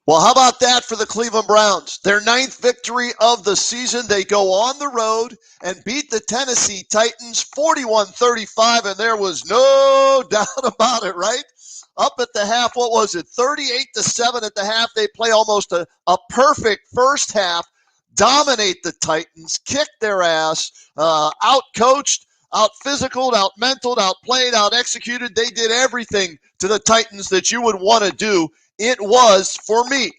Well, how about that for the Cleveland Browns? Their 9th victory of the season. They go on the road and beat the Tennessee Titans 41-35, and there was no doubt about it, right? Up at the half, what was it, 38-7 at the half. They play almost a perfect first half, dominate the Titans, kick their ass, out-coached, out-physicaled, out-mentaled, out-played, out-executed. They did everything to the Titans that you would want to do. It was, for me,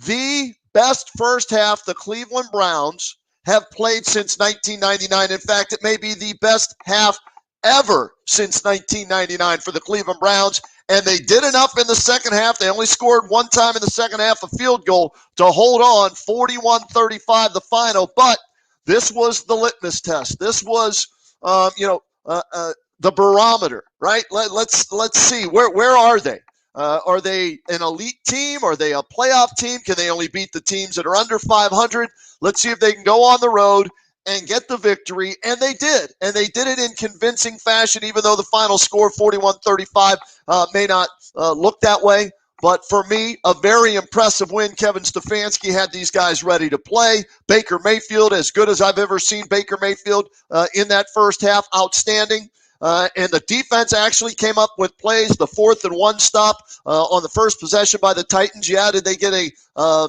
the best first half the Cleveland Browns have played since 1999. In fact, it may be the best half ever since 1999 for the Cleveland Browns. And they did enough in the second half. They only scored one time in the second half, a field goal, to hold on, 41-35 the final. But this was the litmus test. This was, the barometer, right? Let's see. Where are they? Are they an elite team? Are they a playoff team? Can they only beat the teams that are under 500? Let's see if they can go on the road and get the victory. And they did. And they did it in convincing fashion, even though the final score, 41-35, may not look that way. But for me, a very impressive win. Kevin Stefanski had these guys ready to play. Baker Mayfield, as good as I've ever seen Baker Mayfield in that first half, outstanding. And the defense actually came up with plays. The 4th and 1 stop on the first possession by the Titans. Yeah, did they get a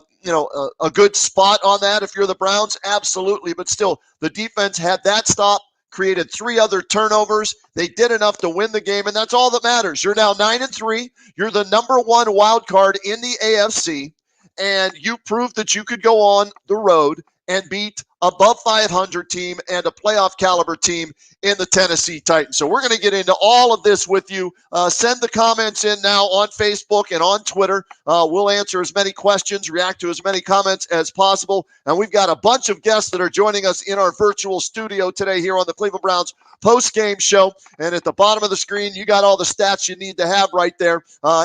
good spot on that if you're the Browns? Absolutely. But still, the defense had that stop, created 3 other turnovers. They did enough to win the game, and that's all that matters. You're now 9-3. You're the number 1 wild card in the AFC, and you proved that you could go on the road and beat above 500 team and a playoff caliber team in the Tennessee Titans. So we're going to get into all of this with you. Send the comments in now on Facebook and on Twitter. We'll answer as many questions, react to as many comments as possible. And we've got a bunch of guests that are joining us in our virtual studio today here on the Cleveland Browns post-game show. And at the bottom of the screen, you got all the stats you need to have right there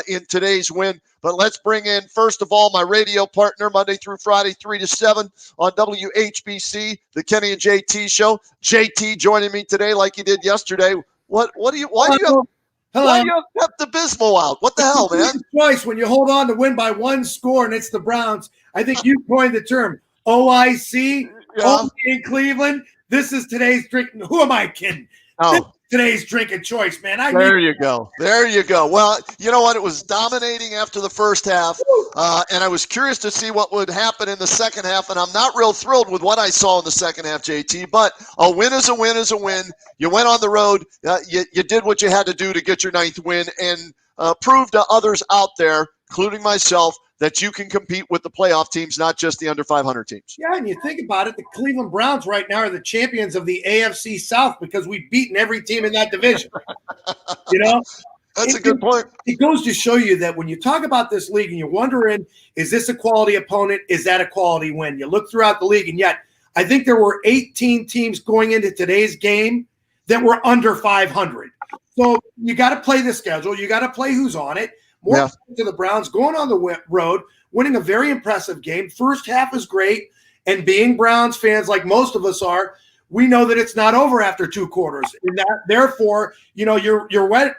in today's win. But let's bring in, first of all, my radio partner, Monday through Friday, 3 to 7 on WHBC, the Kenny and JT show. JT joining me today like he did yesterday. Why do you have Pepto-Bismol out? What the hell, man? Twice when you hold on to win by 1 score and it's the Browns. I think you coined the term OIC, only in Cleveland. This is today's drink. Who am I kidding? Oh. Today's drinking choice, man. There you go. Well, you know what? It was dominating after the first half, and I was curious to see what would happen in the second half, and I'm not real thrilled with what I saw in the second half, JT, but a win is a win is a win. You went on the road. You did what you had to do to get your 9th win and prove to others out there, including myself, that you can compete with the playoff teams, not just the under 500 teams. Yeah, and you think about it, the Cleveland Browns right now are the champions of the AFC South because we've beaten every team in that division. That's a good point. It goes to show you that when you talk about this league and you're wondering, is this a quality opponent? Is that a quality win? You look throughout the league, and yet I think there were 18 teams going into today's game that were under 500. So you got to play the schedule. You got to play who's on it. More to the Browns going on the road, winning a very impressive game. First half is great, and being Browns fans like most of us are, we know that it's not over after 2 quarters. And that, therefore, you're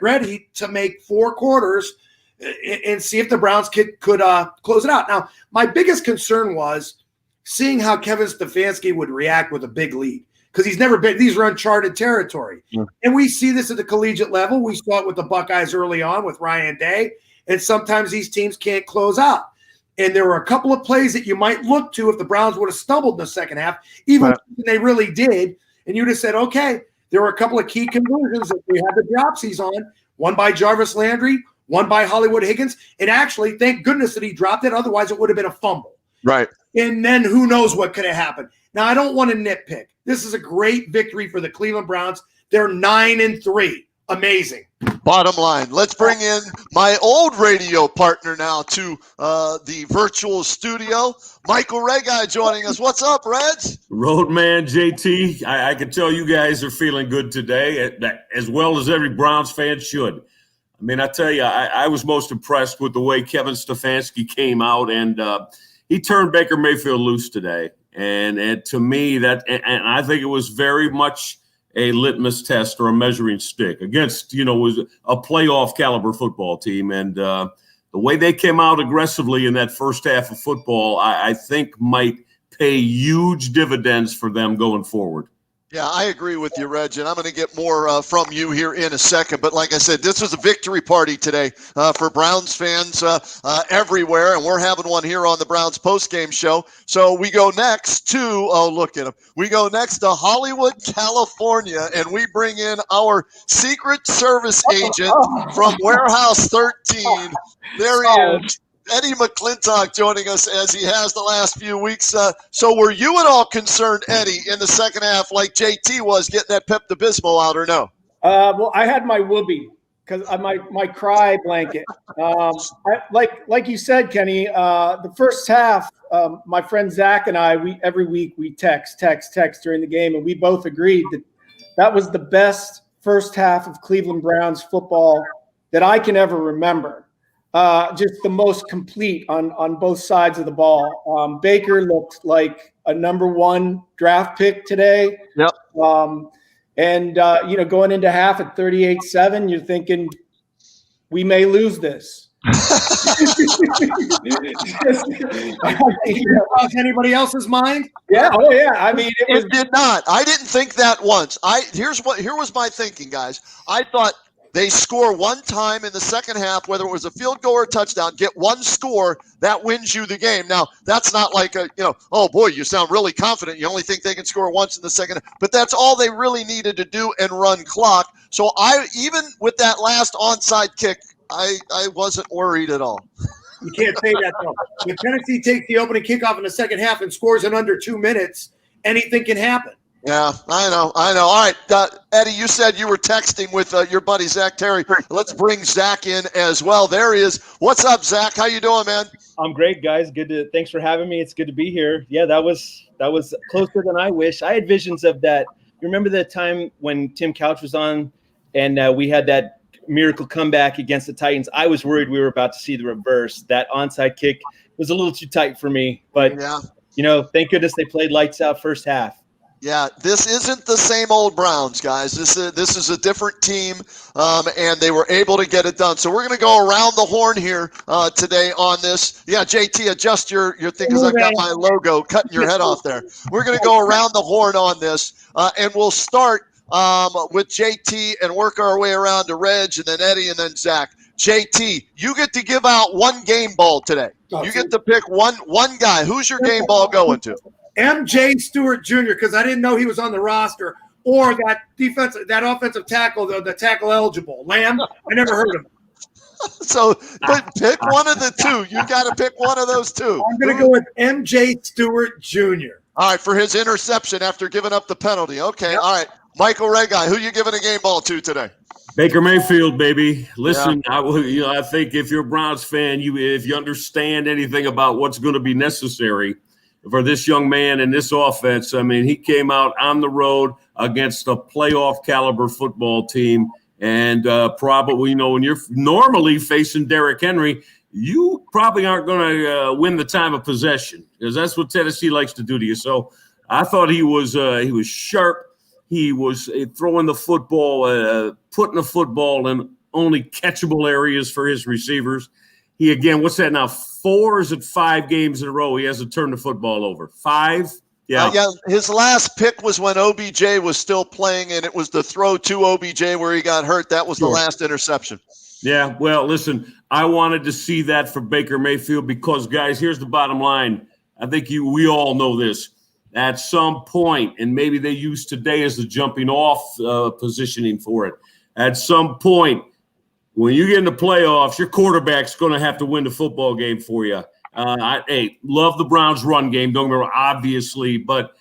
ready to make 4 quarters and see if the Browns could close it out. Now, my biggest concern was seeing how Kevin Stefanski would react with a big lead. Because he's never been – these are uncharted territory. Yeah. And we see this at the collegiate level. We saw it with the Buckeyes early on with Ryan Day. And sometimes these teams can't close out. And there were a couple of plays that you might look to if the Browns would have stumbled in the second half, even when they really did. And you'd have said, okay, there were a couple of key conversions that we had the dropsies on, one by Jarvis Landry, one by Hollywood Higgins. And actually, thank goodness that he dropped it. Otherwise, it would have been a fumble. Right. And then who knows what could have happened. Now, I don't want to nitpick. This is a great victory for the Cleveland Browns. They're 9-3. Amazing. Bottom line, let's bring in my old radio partner now to the virtual studio. Michael Regai joining us. What's up, Reds? Roadman JT, I can tell you guys are feeling good today, as well as every Browns fan should. I mean, I tell you, I was most impressed with the way Kevin Stefanski came out, and he turned Baker Mayfield loose today. And to me, and I think it was very much a litmus test or a measuring stick against, was a playoff caliber football team. And the way they came out aggressively in that first half of football, I think might pay huge dividends for them going forward. Yeah, I agree with you, Reg, and I'm going to get more from you here in a second. But like I said, this was a victory party today for Browns fans everywhere, and we're having one here on the Browns postgame show. So we go next to, oh, look at him. We go next to Hollywood, California, and we bring in our Secret Service agent from Warehouse 13. There he is. Eddie McClintock joining us as he has the last few weeks. So were you at all concerned, Eddie, in the second half like JT was getting that Pepto-Bismol out or no? Well, I had my whoopee because my cry blanket. Like you said, Kenny, the first half, my friend Zach and I, every week we text during the game, and we both agreed that was the best first half of Cleveland Browns football that I can ever remember. Just the most complete on both sides of the ball. Baker looked like a number 1 draft pick today. Yep. And going into half at 38-7, you're thinking we may lose this. Cross anybody else's mind? Yeah. Oh yeah. I mean, it did not. I didn't think that once. Here was my thinking, guys. I thought they score one time in the second half, whether it was a field goal or a touchdown, get one score, that wins you the game. Now, that's not like oh boy, you sound really confident. You only think they can score once in the second half. But that's all they really needed to do and run clock. So even with that last onside kick, I wasn't worried at all. You can't say that, though. If Tennessee takes the opening kickoff in the second half and scores in under 2 minutes, anything can happen. Yeah, I know. All right, Eddie, you said you were texting with your buddy Zach Terry. Let's bring Zach in as well. There he is. What's up, Zach? How you doing, man? I'm great, guys. Thanks for having me. It's good to be here. Yeah, that was closer than I wish. I had visions of that. You remember the time when Tim Couch was on, and we had that miracle comeback against the Titans? I was worried we were about to see the reverse. That onside kick was a little too tight for me, but thank goodness they played lights out first half. Yeah, this isn't the same old Browns, guys. This is a different team, and they were able to get it done. So we're going to go around the horn here today on this. Yeah, JT, adjust your thing because I've got my logo cutting your head off there. We're going to go around the horn on this, and we'll start with JT and work our way around to Reg and then Eddie and then Zach. JT, you get to give out one game ball today. You get to pick one guy. Who's your game ball going to? MJ Stewart Jr., because I didn't know he was on the roster, or that offensive tackle, the tackle eligible. Lamb, I never heard of him. So, but pick one of the two. You got to pick one of those two. I'm going to go with MJ Stewart Jr. All right, for his interception after giving up the penalty. Okay, yep. All right. Michael Regai, who you giving a game ball to today? Baker Mayfield, baby. Listen, yeah. I think if you're a Browns fan, if you understand anything about what's going to be necessary for this young man and this offense, I mean, he came out on the road against a playoff caliber football team. And probably, when you're normally facing Derrick Henry, you probably aren't going to win the time of possession because that's what Tennessee likes to do to you. So I thought he was sharp. He was throwing the football, putting the football in only catchable areas for his receivers. He, again, what's that now? 4 or is it 5 games in a row he hasn't turned the football over? 5? Yeah. His last pick was when OBJ was still playing, and it was the throw to OBJ where he got hurt. That was the last interception. Yeah, well, listen, I wanted to see that for Baker Mayfield because, guys, here's the bottom line. I think we all know this. At some point, and maybe they use today as the jumping off positioning for it, at some point, when you get in the playoffs, your quarterback's going to have to win the football game for you. Love the Browns' run game, don't get me wrong, obviously, but,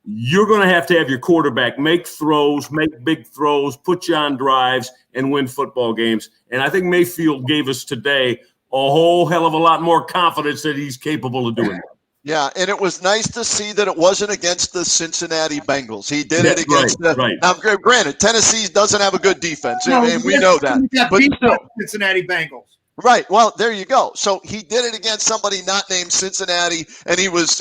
you're going to have your quarterback make throws, make big throws, put you on drives, and win football games. And I think Mayfield gave us today a whole hell of a lot more confidence that he's capable of doing that. Yeah, and it was nice to see that it wasn't against the Cincinnati Bengals. He did it against Now, granted, Tennessee doesn't have a good defense, and we know that. But still, Cincinnati Bengals. Right. Well, there you go. So he did it against somebody not named Cincinnati, and he was,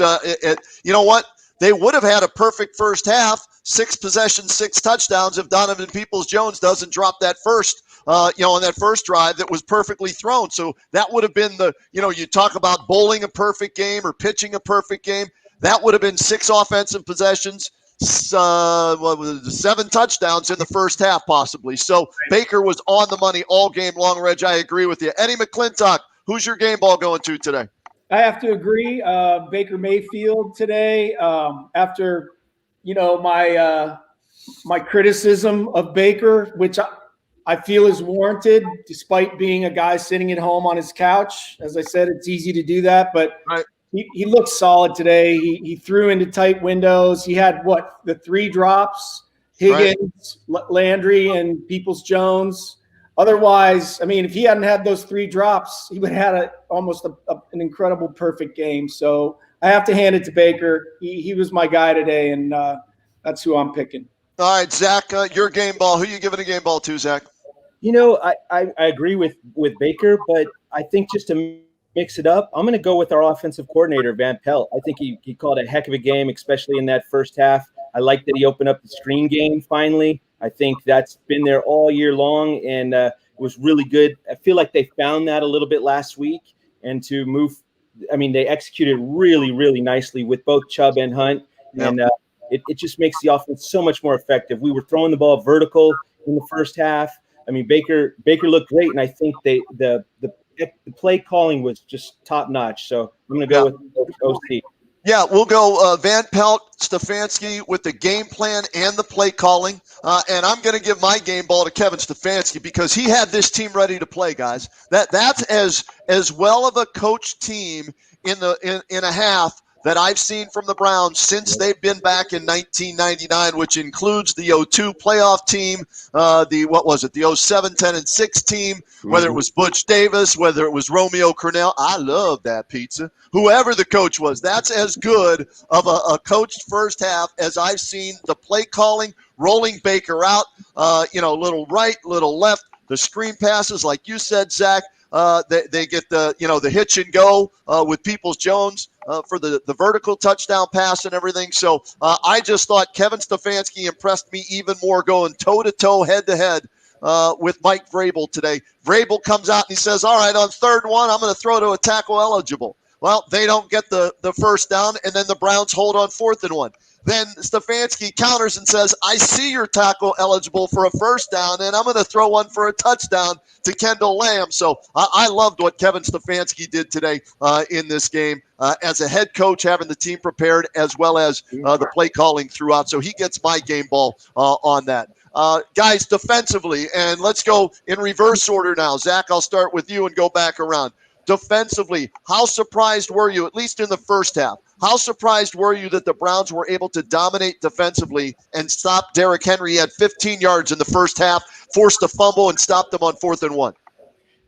you know what? They would have had a perfect first half, 6 possessions, 6 touchdowns if Donovan Peoples-Jones doesn't drop that first on that first drive that was perfectly thrown. So that would have been you talk about bowling a perfect game or pitching a perfect game. That would have been 6 offensive possessions, 7 touchdowns in the first half possibly. So Baker was on the money all game long, Reg. I agree with you. Eddie McClintock, who's your game ball going to today? I have to agree. Baker Mayfield today, after, my criticism of Baker, which I feel is warranted, despite being a guy sitting at home on his couch. As I said, it's easy to do that, but right. He looked solid today. He threw into tight windows. He had the 3 drops, Higgins, right, Landry, and Peoples-Jones. Otherwise, I mean, if he hadn't had those 3 drops, he would have had almost an incredible perfect game. So I have to hand it to Baker. He was my guy today, and that's who I'm picking. All right, Zach, your game ball. Who are you giving a game ball to, Zach? I agree with Baker, but I think just to mix it up, I'm going to go with our offensive coordinator, Van Pelt. I think he called a heck of a game, especially in that first half. I like that he opened up the screen game finally. I think that's been there all year long, and it was really good. I feel like they found that a little bit last week, and to move – I mean, they executed really, really nicely with both Chubb and Hunt, and it just makes the offense so much more effective. We were throwing the ball vertical in the first half. I mean, Baker looked great, and I think the play calling was just top notch. So I'm going to go with OC. Yeah, we'll go Van Pelt, Stefanski with the game plan and the play calling. And I'm going to give my game ball to Kevin Stefanski because he had this team ready to play, guys. That's as well of a coach team in a half that I've seen from the Browns since they've been back in 1999, which includes the 02 playoff team, the 07, 10, and 6 team, whether it was Butch Davis, whether it was Romeo Crennel. I love that pizza. Whoever the coach was, that's as good of a coached first half as I've seen. The play calling, rolling Baker out, little right, little left, the screen passes, like you said, Zach. They get the hitch and go with Peoples-Jones for the vertical touchdown pass and everything. So I just thought Kevin Stefanski impressed me even more going toe-to-toe, head-to-head with Mike Vrabel today. Vrabel comes out and he says, all right, on 3rd and 1, I'm going to throw to a tackle eligible. Well, they don't get the first down, and then the Browns hold on 4th and 1. Then Stefanski counters and says, I see your tackle eligible for a first down, and I'm going to throw one for a touchdown to Kendall Lamb. So I loved what Kevin Stefanski did today in this game as a head coach, having the team prepared as well as the play calling throughout. So he gets my game ball on that. Guys, defensively, and let's go in reverse order now. Zach, I'll start with you and go back around. Defensively, how surprised were you, at least in the first half? How surprised were you that the Browns were able to dominate defensively and stop Derrick Henry? He had 15 yards in the first half, forced a fumble, and stopped them on 4th and 1.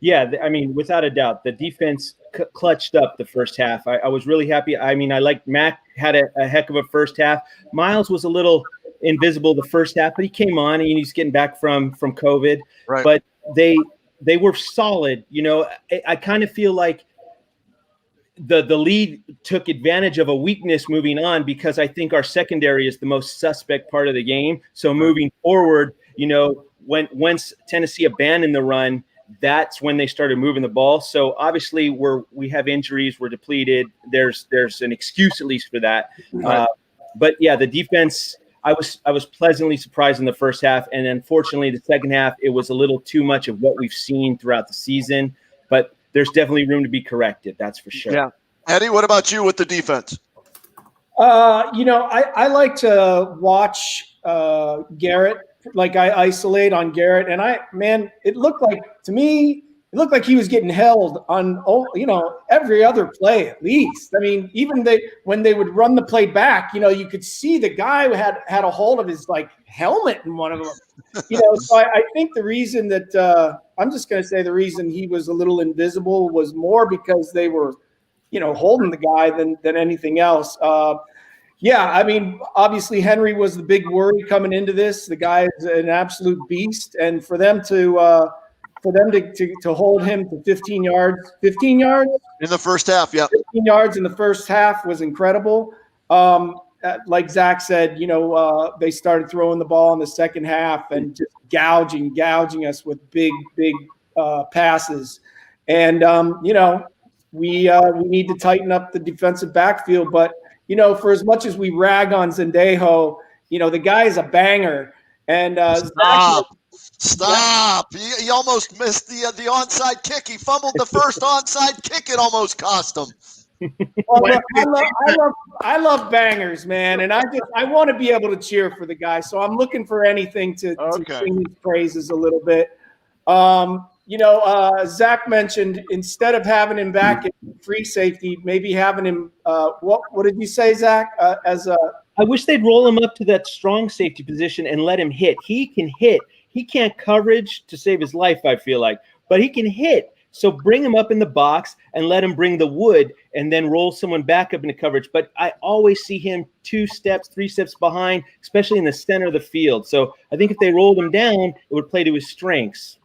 Yeah, I mean, without a doubt, the defense clutched up the first half. I was really happy. I mean, I like Mac had a heck of a first half. Miles was a little invisible the first half, but he came on and he's getting back from COVID. Right. But they were solid. I kind of feel like the lead took advantage of a weakness moving on because I think our secondary is the most suspect part of the game. So moving forward, once Tennessee abandoned the run, that's when they started moving the ball. So obviously we have injuries, we're depleted. There's an excuse at least for that. Right. But yeah, the defense, I was pleasantly surprised in the first half, and unfortunately the second half it was a little too much of what we've seen throughout the season. But there's definitely room to be corrected. That's for sure. Yeah. Eddie, what about you with the defense? I like to watch Garrett. Like I isolate on Garrett, and it looked like he was getting held on, every other play at least. I mean, even when they would run the play back, you could see the guy had a hold of his helmet in one of them. So I think the reason that I'm just going to say the reason he was a little invisible was more because they were, holding the guy than anything else. Yeah, I mean, obviously Henry was the big worry coming into this. The guy is an absolute beast, and for them to hold him to 15 yards in the first half, yeah, 15 yards in the first half was incredible. like Zach said, they started throwing the ball in the second half and just gouging us with big passes. And, we need to tighten up the defensive backfield. But, for as much as we rag on Zendejo, the guy is a banger. And Stop. He almost missed the onside kick. He fumbled the first onside kick. It almost cost him. Well, I love bangers, man, and I want to be able to cheer for the guy. So I'm looking for anything to sing his praises a little bit. Zach mentioned instead of having him back at free safety, maybe having him. What did you say, Zach? I wish they'd roll him up to that strong safety position and let him hit. He can hit. He can't coverage to save his life, I feel like, but he can hit. So bring him up in the box and let him bring the wood and then roll someone back up into coverage. But I always see him 2 steps, 3 steps behind, especially in the center of the field. So I think if they rolled him down, it would play to his strengths.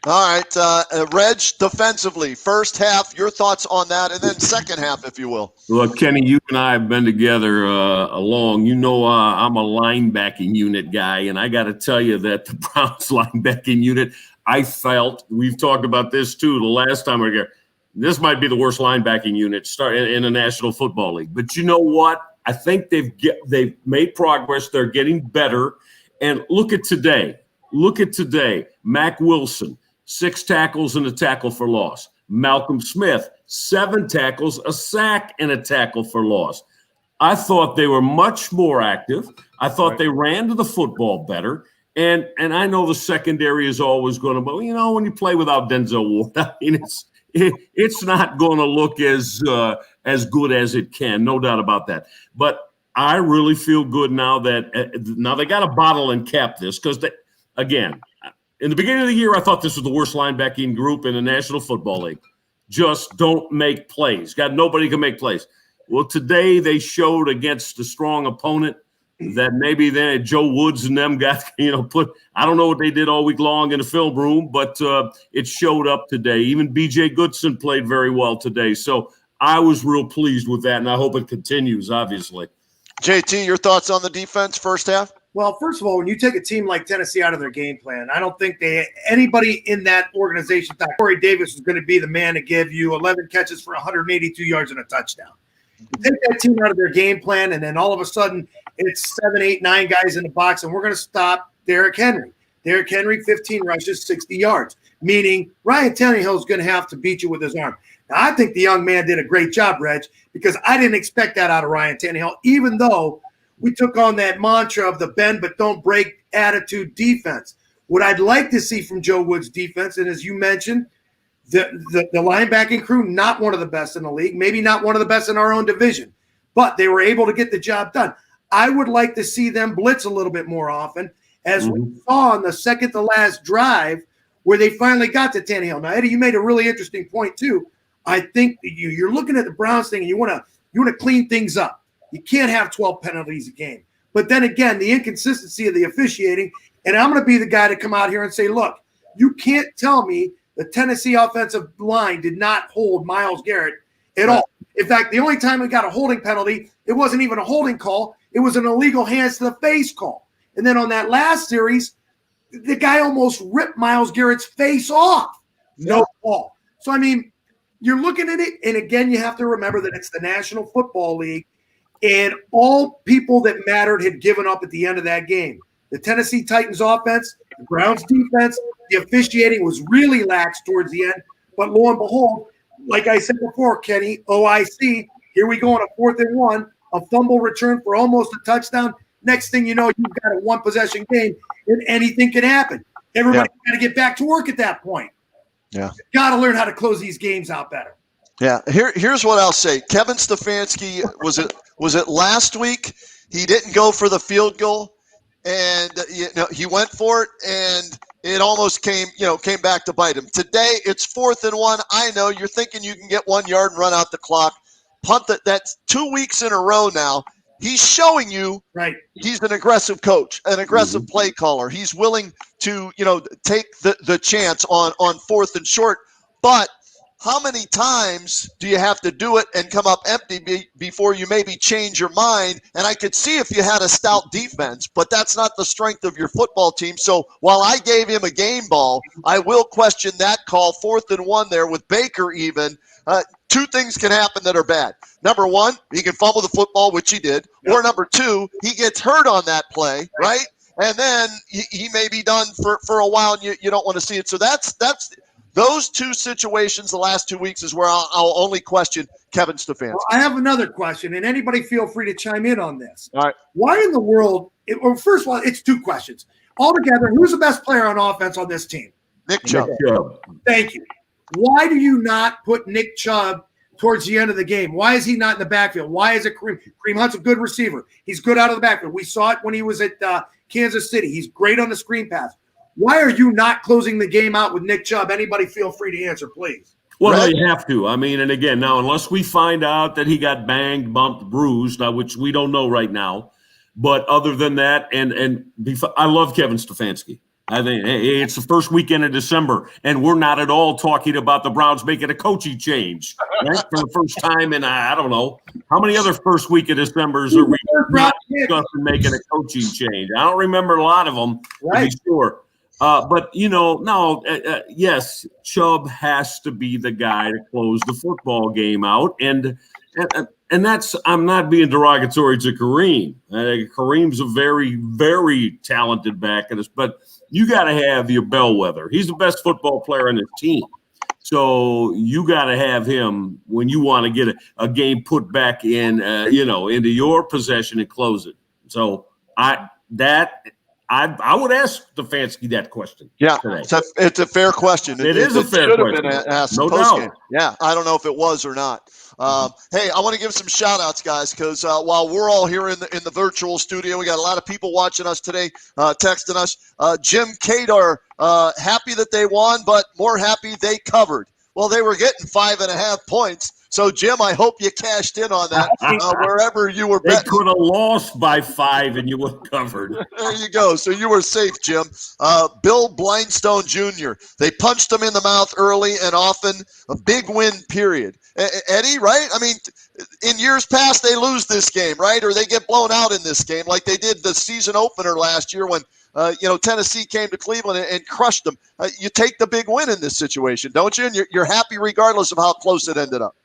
All right, Reg, defensively, first half, your thoughts on that, and then second half, if you will. Well, Kenny, you and I have been together along. I'm a linebacking unit guy, and I got to tell you that the Browns linebacking unit, I felt, we've talked about this too the last time we were here, this might be the worst linebacking unit in the National Football League. But you know what? I think they've made progress. They're getting better. And look at today. Mac Wilson, 6 tackles and a tackle for loss. Malcolm Smith, 7 tackles, a sack, and a tackle for loss. I thought they were much more active. I thought they ran to the football better. And I know the secondary is always going to, but when you play without Denzel Ward, I mean, it's not going to look as good as it can, no doubt about that. But I really feel good now that now they got to bottle and cap this because again, in the beginning of the year, I thought this was the worst linebacking group in the National Football League. Just don't make plays. Nobody can make plays. Well, today they showed against a strong opponent that maybe then Joe Woods and them got, put, I don't know what they did all week long in the film room, but it showed up today. Even B.J. Goodson played very well today. So I was real pleased with that, and I hope it continues, obviously. JT, your thoughts on the defense first half? Well, first of all, when you take a team like Tennessee out of their game plan, I don't think anybody in that organization thought Corey Davis was going to be the man to give you 11 catches for 182 yards and a touchdown. You take that team out of their game plan, and then all of a sudden it's 7, 8, 9 guys in the box, and we're going to stop Derrick Henry. Derrick Henry, 15 rushes, 60 yards, meaning Ryan Tannehill is going to have to beat you with his arm. Now, I think the young man did a great job, Reg, because I didn't expect that out of Ryan Tannehill, even though we took on that mantra of the bend but don't break attitude defense. What I'd like to see from Joe Woods' defense, and as you mentioned, the linebacking crew, not one of the best in the league, maybe not one of the best in our own division, but they were able to get the job done. I would like to see them blitz a little bit more often, as we saw on the second to last drive where they finally got to Tannehill. Now, Eddie, you made a really interesting point too. I think you're looking at the Browns thing and you want to clean things up. You can't have 12 penalties a game. But then again, the inconsistency of the officiating, and I'm going to be the guy to come out here and say, look, you can't tell me the Tennessee offensive line did not hold Myles Garrett at all. In fact, the only time we got a holding penalty, it wasn't even a holding call. It was an illegal hands to the face call. And then on that last series, the guy almost ripped Myles Garrett's face off. No call. So, I mean, you're looking at it, and again, you have to remember that it's the National Football League, and all people that mattered had given up at the end of that game. The Tennessee Titans offense, the Browns defense, the officiating was really lax towards the end. But lo and behold, like I said before, Kenny, OIC, here we go on a 4th and 1, a fumble return for almost a touchdown. Next thing you know, you've got a 1-possession game, and anything can happen. Everybody's got to get back to work at that point. Yeah. Got to learn how to close these games out better. Yeah. Here's what I'll say. Kevin Stefanski, was it last week? He didn't go for the field goal, and he went for it, and it almost came back to bite him. Today, it's 4th and 1. I know you're thinking you can get 1 yard and run out the clock. Punt it. That's 2 weeks in a row now. He's showing you he's an aggressive coach, an aggressive play caller. He's willing to, take the chance on 4th and short. But how many times do you have to do it and come up empty before you maybe change your mind? And I could see if you had a stout defense, but that's not the strength of your football team. So while I gave him a game ball, I will question that call, 4th and 1 there with Baker even. Two things can happen that are bad. Number one, he can fumble the football, which he did. Yep. Or number two, he gets hurt on that play, right? And then he may be done for a while, and you don't want to see it. So that's those two situations the last 2 weeks is where I'll only question Kevin Stefanski. Well, I have another question, and anybody feel free to chime in on this. All right. Why in the world – first of all, it's two questions. Altogether, who's the best player on offense on this team? Nick Chubb. Thank you. Why do you not put Nick Chubb towards the end of the game? Why is he not in the backfield? Why is it Kareem? Kareem Hunt's a good receiver. He's good out of the backfield. We saw it when he was at Kansas City. He's great on the screen pass. Why are you not closing the game out with Nick Chubb? Anybody feel free to answer, please. Well, no, you have to. I mean, and again, now, unless we find out that he got banged, bumped, bruised, which we don't know right now. But other than that, I love Kevin Stefanski. I think it's the first weekend of December, and we're not at all talking about the Browns making a coaching change, right? For the first time in, I don't know, how many other first week of Decembers are we not discussing making a coaching change? I don't remember a lot of them, to be sure. But, yes, Chubb has to be the guy to close the football game out. And that's – I'm not being derogatory to Kareem. Kareem's a very, very talented back in us, but you got to have your bellwether. He's the best football player on his team. So you got to have him when you want to get a game put back in, into your possession and close it. So I would ask Stefanski that question. Yeah, it's a fair question. It is a fair question. No doubt. Yeah, I don't know if it was or not. Hey, I want to give some shout-outs, guys, because while we're all here in the virtual studio, we got a lot of people watching us today, texting us. Jim Kadar, happy that they won, but more happy they covered. Well, they were getting 5.5 points. So, Jim, I hope you cashed in on that wherever you were betting. They could have lost by 5 and you would have covered. There you go. So you were safe, Jim. Bill Blindstone Jr., they punched him in the mouth early and often. A big win, period. Eddie, right? I mean, in years past, they lose this game, right? Or they get blown out in this game like they did the season opener last year when Tennessee came to Cleveland and crushed them. You take the big win in this situation, don't you? And you're happy regardless of how close it ended up.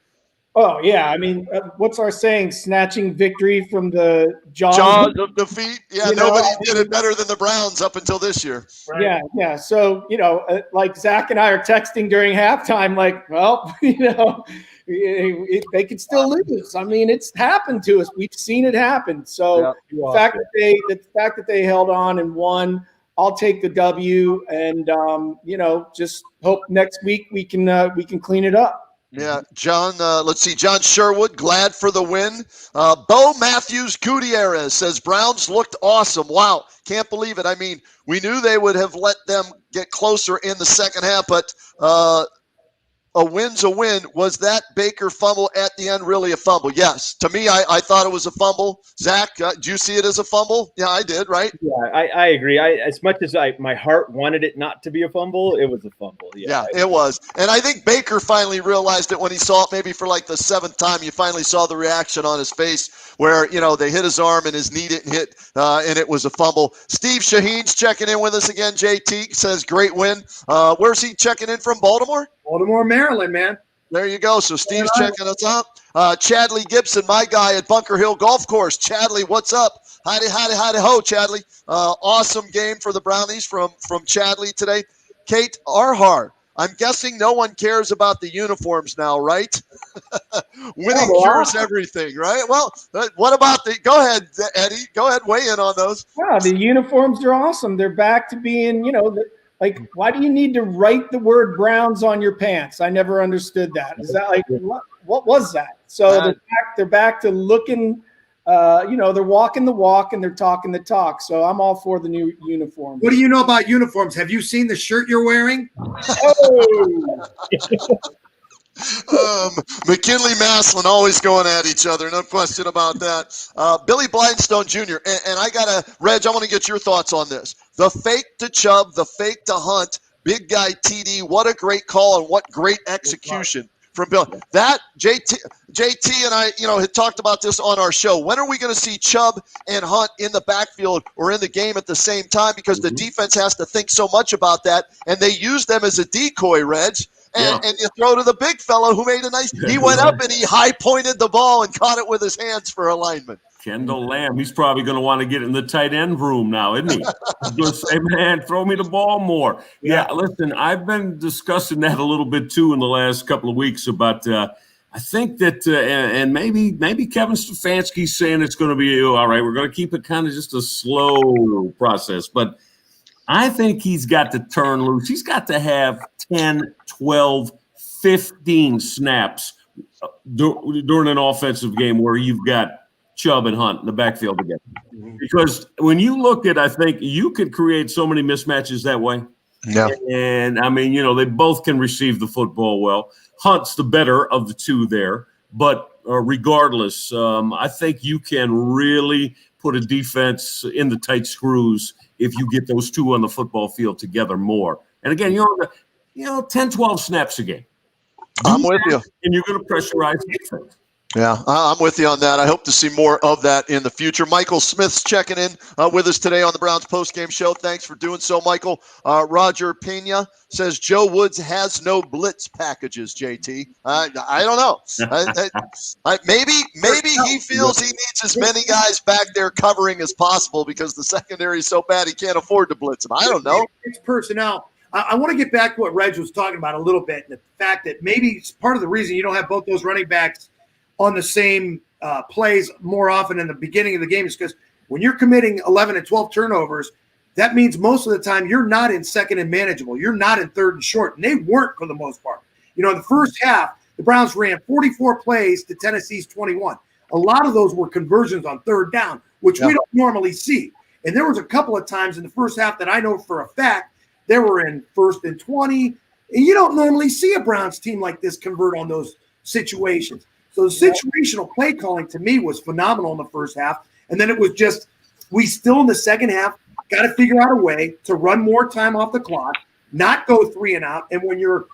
Oh, yeah. I mean, what's our saying? Snatching victory from the jaws of defeat. Yeah, nobody did it better than the Browns up until this year. Right? Yeah. So, like Zach and I are texting during halftime, like, well, they could still lose. I mean, it's happened to us. We've seen it happen. So the fact that they held on and won, I'll take the W, and just hope next week we can clean it up. Yeah, John, let's see. John Sherwood, glad for the win. Bo Matthews Gutierrez says, Browns looked awesome. Wow, can't believe it. I mean, we knew they would have let them get closer in the second half, but a win's a win. Was that Baker fumble at the end really a fumble? Yes. To me, I thought it was a fumble. Zach, do you see it as a fumble? Yeah, I did, right? Yeah, I agree. As much as my heart wanted it not to be a fumble, it was a fumble. Yeah, it was. And I think Baker finally realized it when he saw it maybe for like the 7th time. You finally saw the reaction on his face where, they hit his arm and his knee didn't hit, and it was a fumble. Steve Shaheen's checking in with us again. JT says, great win. Where's he checking in from, Baltimore? Baltimore, Maryland, man. There you go. So Steve's checking us up. Chadley Gibson, my guy at Bunker Hill Golf Course. Chadley, what's up? Howdy ho, Chadley. Awesome game for the Brownies from Chadley today. Kate Arhar, I'm guessing no one cares about the uniforms now, right? Winning cures everything, right? Well, what about go ahead, Eddie. Go ahead, weigh in on those. Yeah, the uniforms are awesome. They're back to being, why do you need to write the word Browns on your pants? I never understood that. Is that like, what was that? So they're back to looking, they're walking the walk and they're talking the talk. So I'm all for the new uniform. What do you know about uniforms? Have you seen the shirt you're wearing? McKinley Maslin always going at each other. No question about that. Billy Blindstone Jr. And I got to, Reg, I want to get your thoughts on this. The fake to Chubb, the fake to Hunt big guy TD. What a great call and what great execution from Bill. That JT and I, had talked about this on our show. When are we going to see Chubb and Hunt in the backfield or in the game at the same time? Because the defense has to think so much about that, and they use them as a decoy, Reg. And you throw to the big fellow who made a nice – he went up and he high-pointed the ball and caught it with his hands for alignment. Kendall Lamb, he's probably going to want to get in the tight end room now, isn't he? He's going to say, man, throw me the ball more. Yeah, listen, I've been discussing that a little bit too in the last couple of weeks about I think that and maybe Kevin Stefanski's saying it's going to be all right. We're going to keep it kind of just a slow process. But I think he's got to turn loose. He's got to have 10, 12, 15 snaps during an offensive game where you've got Chubb and Hunt in the backfield again. Because when you look at, I think you could create so many mismatches that way. Yeah. And I mean, they both can receive the football well. Hunt's the better of the two there. But regardless, I think you can really put a defense in the tight screws if you get those two on the football field together more. And again, 10, 12 snaps a game. I'm with you. And you're going to pressurize defense. Yeah, I'm with you on that. I hope to see more of that in the future. Michael Smith's checking in with us today on the Browns postgame show. Thanks for doing so, Michael. Roger Pena says Joe Woods has no blitz packages, JT. I don't know. Maybe he feels he needs as many guys back there covering as possible because the secondary is so bad he can't afford to blitz them. I don't know. It's personnel. I want to get back to what Reg was talking about a little bit, and the fact that maybe it's part of the reason you don't have both those running backs on the same plays more often in the beginning of the game is because when you're committing 11 and 12 turnovers, that means most of the time you're not in second and manageable. You're not in third and short, and they weren't for the most part. In the first half, the Browns ran 44 plays to Tennessee's 21. A lot of those were conversions on third down, which we don't normally see. And there was a couple of times in the first half that I know for a fact they were in 1st and 20. And you don't normally see a Browns team like this convert on those situations. So the situational play calling to me was phenomenal in the first half. And then it was just, we still in the second half got to figure out a way to run more time off the clock, not go 3 and out. And when you're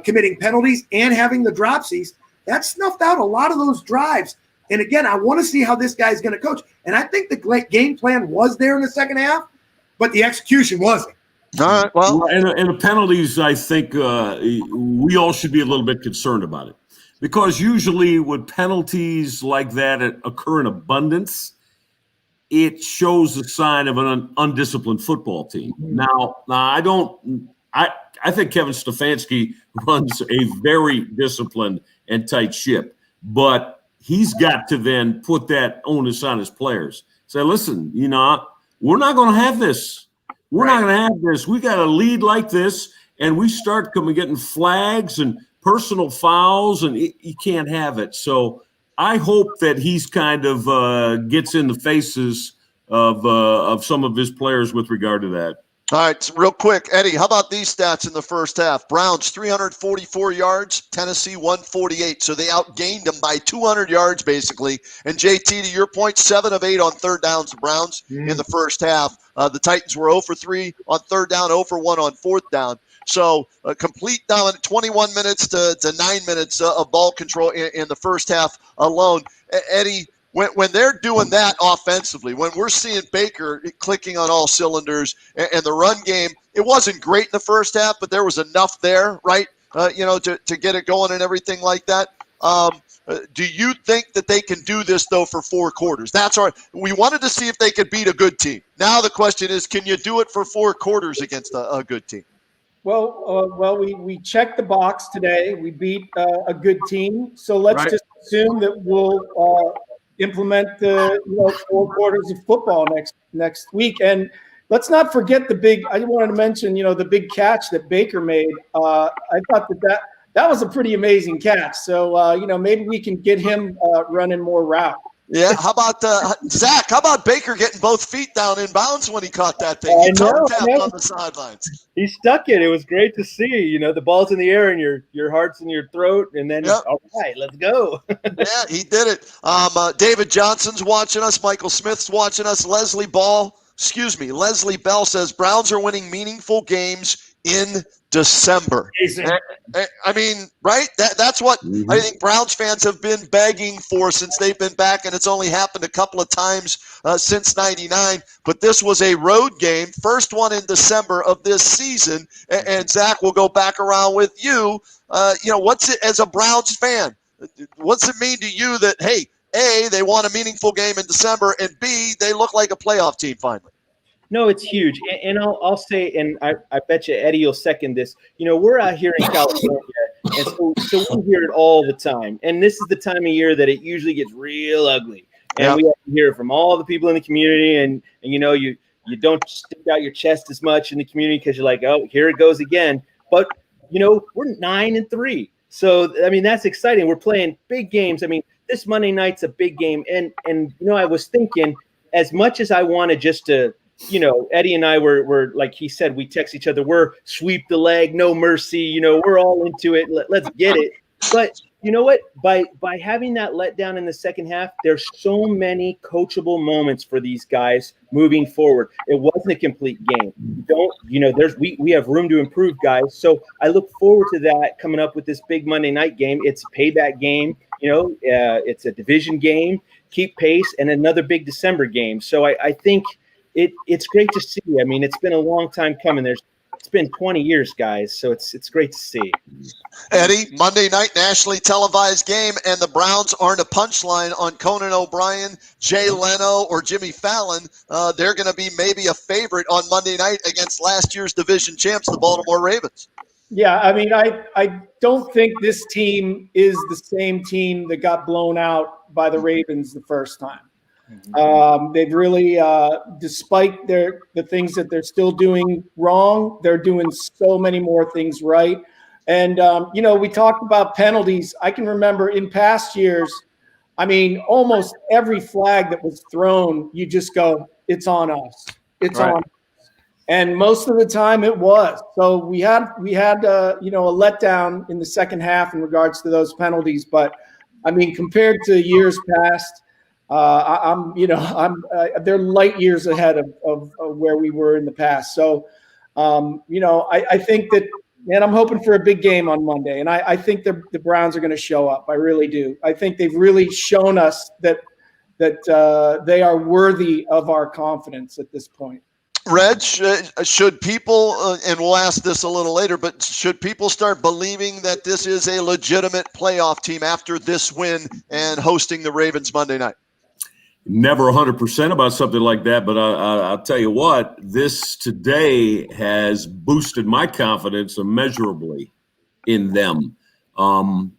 committing penalties and having the dropsies, that snuffed out a lot of those drives. And again, I want to see how this guy's going to coach. And I think the game plan was there in the second half, but the execution wasn't. All right. Well, and the penalties, I think we all should be a little bit concerned about it. Because usually with penalties like that occur in abundance, it shows a sign of an undisciplined football team. Now I think Kevin Stefanski runs a very disciplined and tight ship, but he's got to then put that onus on his players. Say, listen, we're not going to have this. We're not going to have this. We got a lead like this, and we start getting flags and personal fouls, and you can't have it. So I hope that he's kind of gets in the faces of some of his players with regard to that. All right, real quick, Eddie, how about these stats in the first half? Browns 344 yards, Tennessee 148. So they outgained them by 200 yards basically. And JT, to your point, 7 of 8 on third downs, the Browns in the first half. The Titans were 0 for 3 on third down, 0 for 1 on fourth down. So a complete dominant 21 minutes to 9 minutes of ball control in the first half alone. Eddie, when they're doing that offensively, when we're seeing Baker clicking on all cylinders and the run game, it wasn't great in the first half, but there was enough there, right, to get it going and everything like that. Do you think that they can do this, though, for 4 quarters? That's our – we wanted to see if they could beat a good team. Now the question is, can you do it for 4 quarters against a good team? Well, we checked the box today. We beat a good team. So let's just assume that we'll implement the 4 quarters of football next week. And let's not forget the big – I wanted to mention, the big catch that Baker made. I thought that was a pretty amazing catch. So, maybe we can get him running more route. Yeah. How about Zach? How about Baker getting both feet down in bounds when he caught that thing? He toe tapped on the sidelines. He stuck it. It was great to see. The ball's in the air and your heart's in your throat, and then all right, let's go. Yeah, he did it. David Johnson's watching us. Michael Smith's watching us. Leslie Bell says Browns are winning meaningful games in December. I mean, right? That's what I think Browns fans have been begging for since they've been back, and it's only happened a couple of times since '99. But this was a road game, first one in December of this season. And Zach, we'll go back around with you. What's it as a Browns fan? What's it mean to you that, hey, A, they won a meaningful game in December, and B, they look like a playoff team finally? No, it's huge. And I'll say, and I bet you Eddie will second this. We're out here in California, and so we hear it all the time. And this is the time of year that it usually gets real ugly. And we have to hear it from all the people in the community. And you don't stick out your chest as much in the community because you're like, oh, here it goes again. But, we're 9-3. So, I mean, that's exciting. We're playing big games. I mean, this Monday night's a big game. And I was thinking, as much as I wanted just to, Eddie and I were like he said, we text each other, we're sweep the leg, no mercy, we're all into it. Let's get it. But you know what? By having that letdown in the second half, there's so many coachable moments for these guys moving forward. It wasn't a complete game. We have room to improve, guys. So I look forward to that coming up with this big Monday night game. It's a payback game. It's a division game. Keep pace, and another big December game. So I think it's great to see. I mean, it's been a long time coming. It's been 20 years, guys, so it's great to see. Eddie, Monday night nationally televised game, and the Browns aren't a punchline on Conan O'Brien, Jay Leno, or Jimmy Fallon. They're going to be maybe a favorite on Monday night against last year's division champs, the Baltimore Ravens. Yeah, I mean, I don't think this team is the same team that got blown out by the Ravens the first time. They've really, despite the things that they're still doing wrong, they're doing so many more things right. And, we talked about penalties. I can remember in past years, I mean, almost every flag that was thrown, you just go, it's on us. It's on us. And most of the time it was. So we had a letdown in the second half in regards to those penalties. But, I mean, compared to years past, they're light years ahead of where we were in the past. So, I think that, and I'm hoping for a big game on Monday. And I think the Browns are going to show up. I really do. I think they've really shown us that they are worthy of our confidence at this point. Reg, should people, and we'll ask this a little later, but should people start believing that this is a legitimate playoff team after this win and hosting the Ravens Monday night? Never 100% about something like that, but I'll tell you what, this today has boosted my confidence immeasurably in them.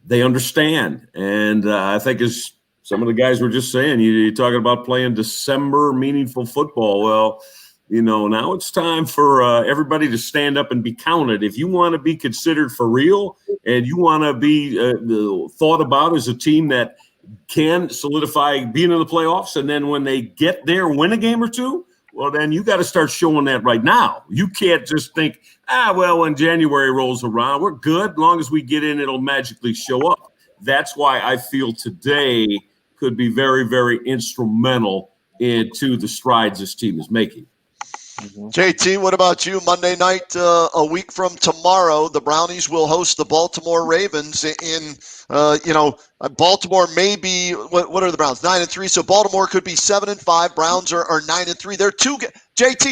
They understand, and I think as some of the guys were just saying, you're talking about playing December meaningful football. Well, now it's time for everybody to stand up and be counted. If you want to be considered for real and you want to be thought about as a team that can solidify being in the playoffs, and then when they get there, win a game or two, well, then you got to start showing that right now. You can't just think, when January rolls around, we're good. As long as we get in, it'll magically show up. That's why I feel today could be very, very instrumental into the strides this team is making. JT, what about you? Monday night, a week from tomorrow, the Brownies will host the Baltimore Ravens in, Baltimore may be, what are the Browns? 9-3. So Baltimore could be 7-5. Browns are 9-3.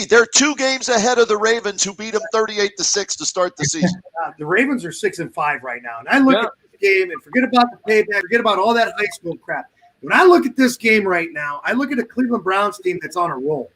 They're 2 games ahead of the Ravens, who beat them 38-6 to start the season. The Ravens are 6-5 right now. And I look at this game and forget about the payback, forget about all that high school crap. When I look at this game right now, I look at a Cleveland Browns team that's on a roll.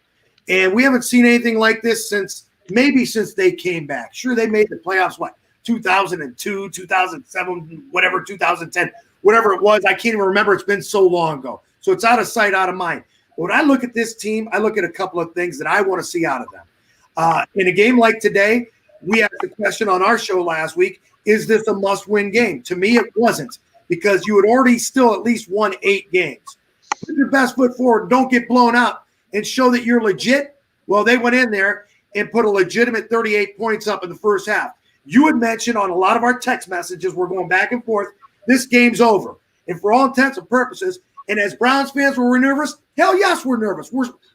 And we haven't seen anything like this since they came back. Sure, they made the playoffs, 2002, 2007, 2010, whatever it was. I can't even remember. It's been so long ago. So it's out of sight, out of mind. But when I look at this team, I look at a couple of things that I want to see out of them. In a game like today, we asked the question on our show last week, is this a must-win game? To me, it wasn't, because you had already still at least won 8 games. Put your best foot forward. Don't get blown out. And show that you're legit. Well, they went in there and put a legitimate 38 points up in the first half. You had mentioned on a lot of our text messages, we're going back and forth, this game's over. And for all intents and purposes, and as Browns fans, were we nervous? Hell yes, we're nervous.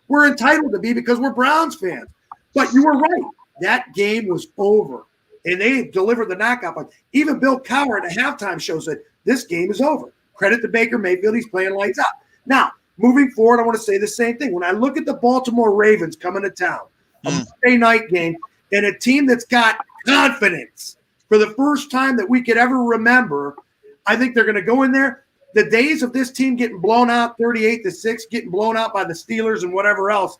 We're entitled to be because we're Browns fans. But you were right. That game was over. and they delivered the knockout punch. Even Bill Cowher at the halftime show said, this game is over. Credit to Baker Mayfield. He's playing lights out. Now, moving forward, I want to say the same thing. When I look at the Baltimore Ravens coming to town, a Monday night game, and a team that's got confidence for the first time that we could ever remember, I think they're going to go in there. The days of this team getting blown out 38-6, getting blown out by the Steelers and whatever else,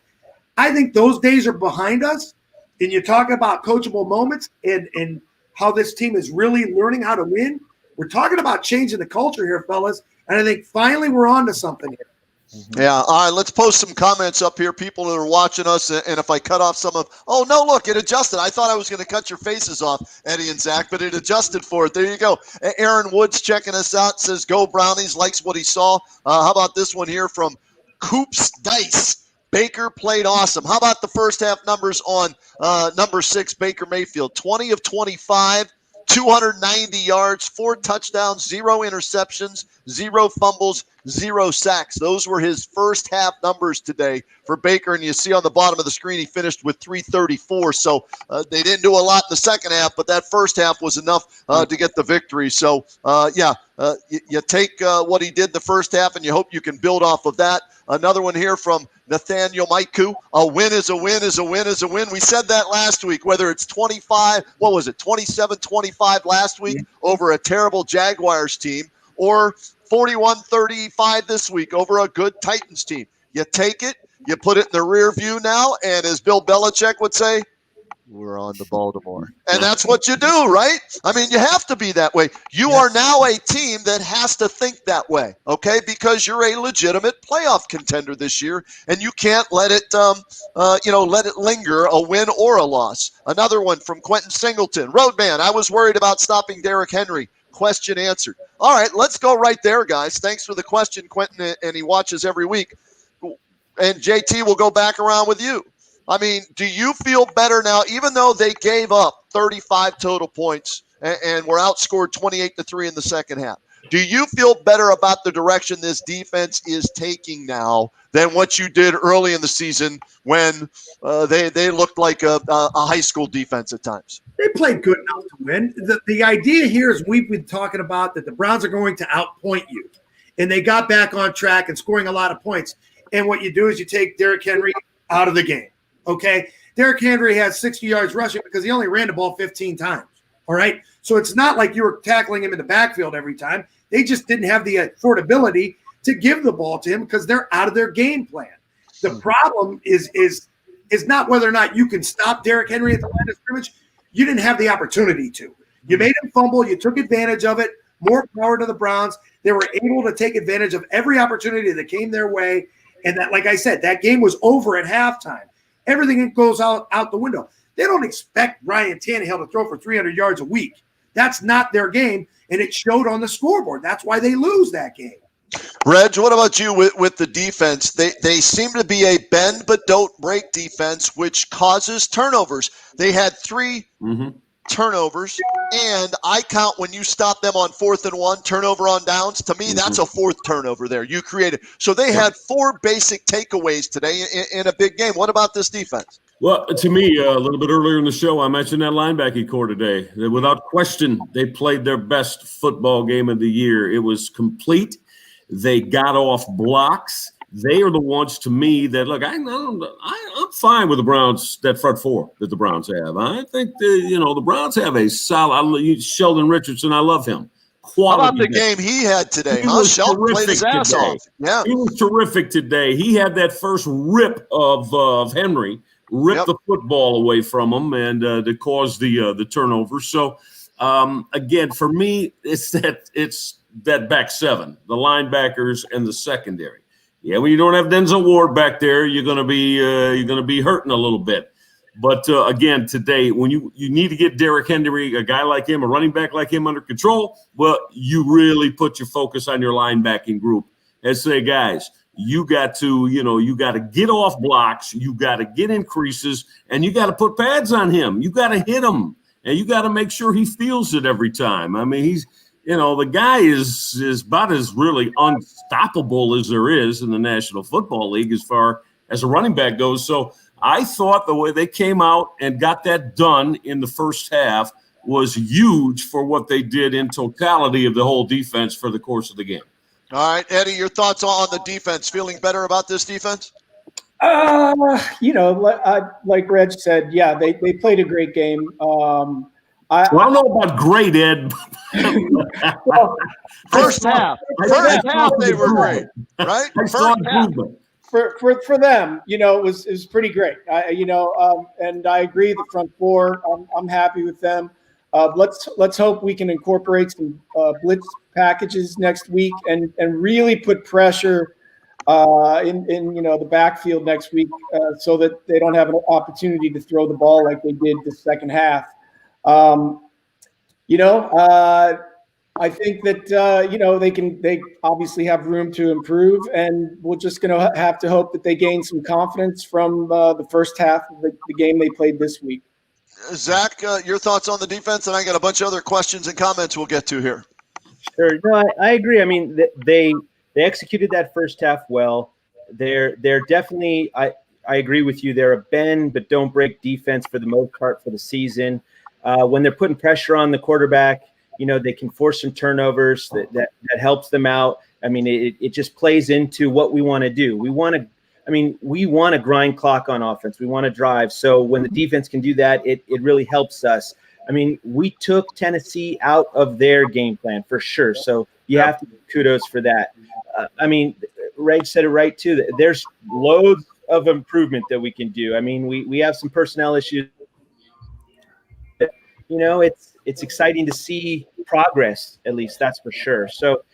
I think those days are behind us. And you talk about coachable moments and how this team is really learning how to win. We're talking about changing the culture here, fellas. And I think finally we're on to something here. Yeah. All right. Let's post some comments up here. People that are watching us. And if I cut off some of, oh, no, look, it adjusted. I thought I was going to cut your faces off, Eddie and Zach, but it adjusted for it. There you go. Aaron Woods checking us out. Says, go Brownies. Likes what he saw. How about this one here from Coops Dice? Baker played awesome. How about the first half numbers on number 6, Baker Mayfield? 20 of 25, 290 yards, 4 touchdowns, 0 interceptions, 0 fumbles, 0 sacks. Those were his first half numbers today for Baker. And you see on the bottom of the screen, he finished with 334. So they didn't do a lot in the second half, but that first half was enough to get the victory. So, you take what he did the first half, and you hope you can build off of that. Another one here from Nathaniel Maiku. A win is a win is a win is a win. We said that last week, whether it's 27-25 last week over a terrible Jaguars team, or 41-35 this week over a good Titans team. You take it, you put it in the rear view now, and as Bill Belichick would say, we're on to Baltimore. And that's what you do, right? I mean, you have to be that way. You are now a team that has to think that way, okay? Because you're a legitimate playoff contender this year, and you can't let it, let it linger, a win or a loss. Another one from Quentin Singleton. Roadman, I was worried about stopping Derrick Henry. Question answered. All right, let's go right there, guys. Thanks for the question, Quentin, and he watches every week. And JT, will go back around with you. I mean, do you feel better now, even though they gave up 35 total points and were outscored 28-3 in the second half? Do you feel better about the direction this defense is taking now than what you did early in the season when they looked like a high school defense at times? They played good enough to win. The idea here is we've been talking about that the Browns are going to outpoint you. And they got back on track and scoring a lot of points. And what you do is you take Derrick Henry out of the game. Okay, Derrick Henry has 60 yards rushing because he only ran the ball 15 times. All right, so it's not like you were tackling him in the backfield every time. They just didn't have the affordability to give the ball to him because they're out of their game plan. The problem is not whether or not you can stop Derrick Henry at the line of scrimmage. You didn't have the opportunity to. You made him fumble. You took advantage of it. More power to the Browns. They were able to take advantage of every opportunity that came their way. And that, like I said, that game was over at halftime. Everything goes out the window. They don't expect Ryan Tannehill to throw for 300 yards a week. That's not their game, and it showed on the scoreboard. That's why they lose that game. Reg, what about you with the defense? They seem to be a bend but don't break defense, which causes turnovers. They had 3 turnovers, and I count when you stop them on 4th and 1, turnover on downs. To me, that's a 4th turnover there you created. So they had 4 basic takeaways today in a big game. What about this defense? Well, to me, a little bit earlier in the show, I mentioned that linebacking core today. Without question, they played their best football game of the year. It was complete. They got off blocks. They are the ones, to me, that look. I'm fine with the Browns, that front 4 that the Browns have. I think the Browns have a solid. Sheldon Richardson, I love him. Quality. How about the game he had today? Sheldon played his ass off. Yeah, he was terrific today. He had that first rip of Henry, ripped the football away from him, and that caused the turnover. So again, for me, it's that back 7, the linebackers and the secondary. Yeah, when you don't have Denzel Ward back there, you're gonna be hurting a little bit. But again, today, when you need to get Derrick Henry, a guy like him, a running back like him, under control, well, you really put your focus on your linebacking group and say, guys, you got to get off blocks, you got to get increases, and you got to put pads on him. You got to hit him, and you got to make sure he feels it every time. I mean, he's. The guy is about as really unstoppable as there is in the National Football League as far as a running back goes. So I thought the way they came out and got that done in the first half was huge for what they did in totality of the whole defense for the course of the game. All right, Eddie, your thoughts on the defense? Feeling better about this defense? Like Reg said, yeah, they played a great game. I don't know about great, Ed. Well, First half they were great, right? First half. For them, it was pretty great. And I agree. The front four, I'm happy with them. Let's hope we can incorporate some blitz packages next week and really put pressure in the backfield next week so that they don't have an opportunity to throw the ball like they did the second half. I think that they obviously have room to improve, and we're just going to have to hope that they gain some confidence from the first half of the game they played this week. Zach, your thoughts on the defense, and I got a bunch of other questions and comments we'll get to here. Sure. No, I agree. I mean, they executed that first half well. They're definitely. I agree with you. They're a bend but don't break defense for the most part for the season. When they're putting pressure on the quarterback, they can force some turnovers that helps them out. I mean, it just plays into what we want to do. We want to grind clock on offense. We want to drive. So when the defense can do that, it really helps us. I mean, we took Tennessee out of their game plan for sure. So you have to give kudos for that. Reg said it right too. There's loads of improvement that we can do. I mean, we have some personnel issues. It's exciting to see progress, at least that's for sure. So,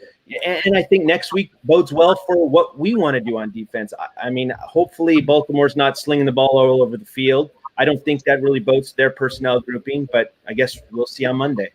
and I think next week bodes well for what we want to do on defense. I mean, hopefully Baltimore's not slinging the ball all over the field. I don't think that really bodes their personnel grouping, but I guess we'll see on Monday.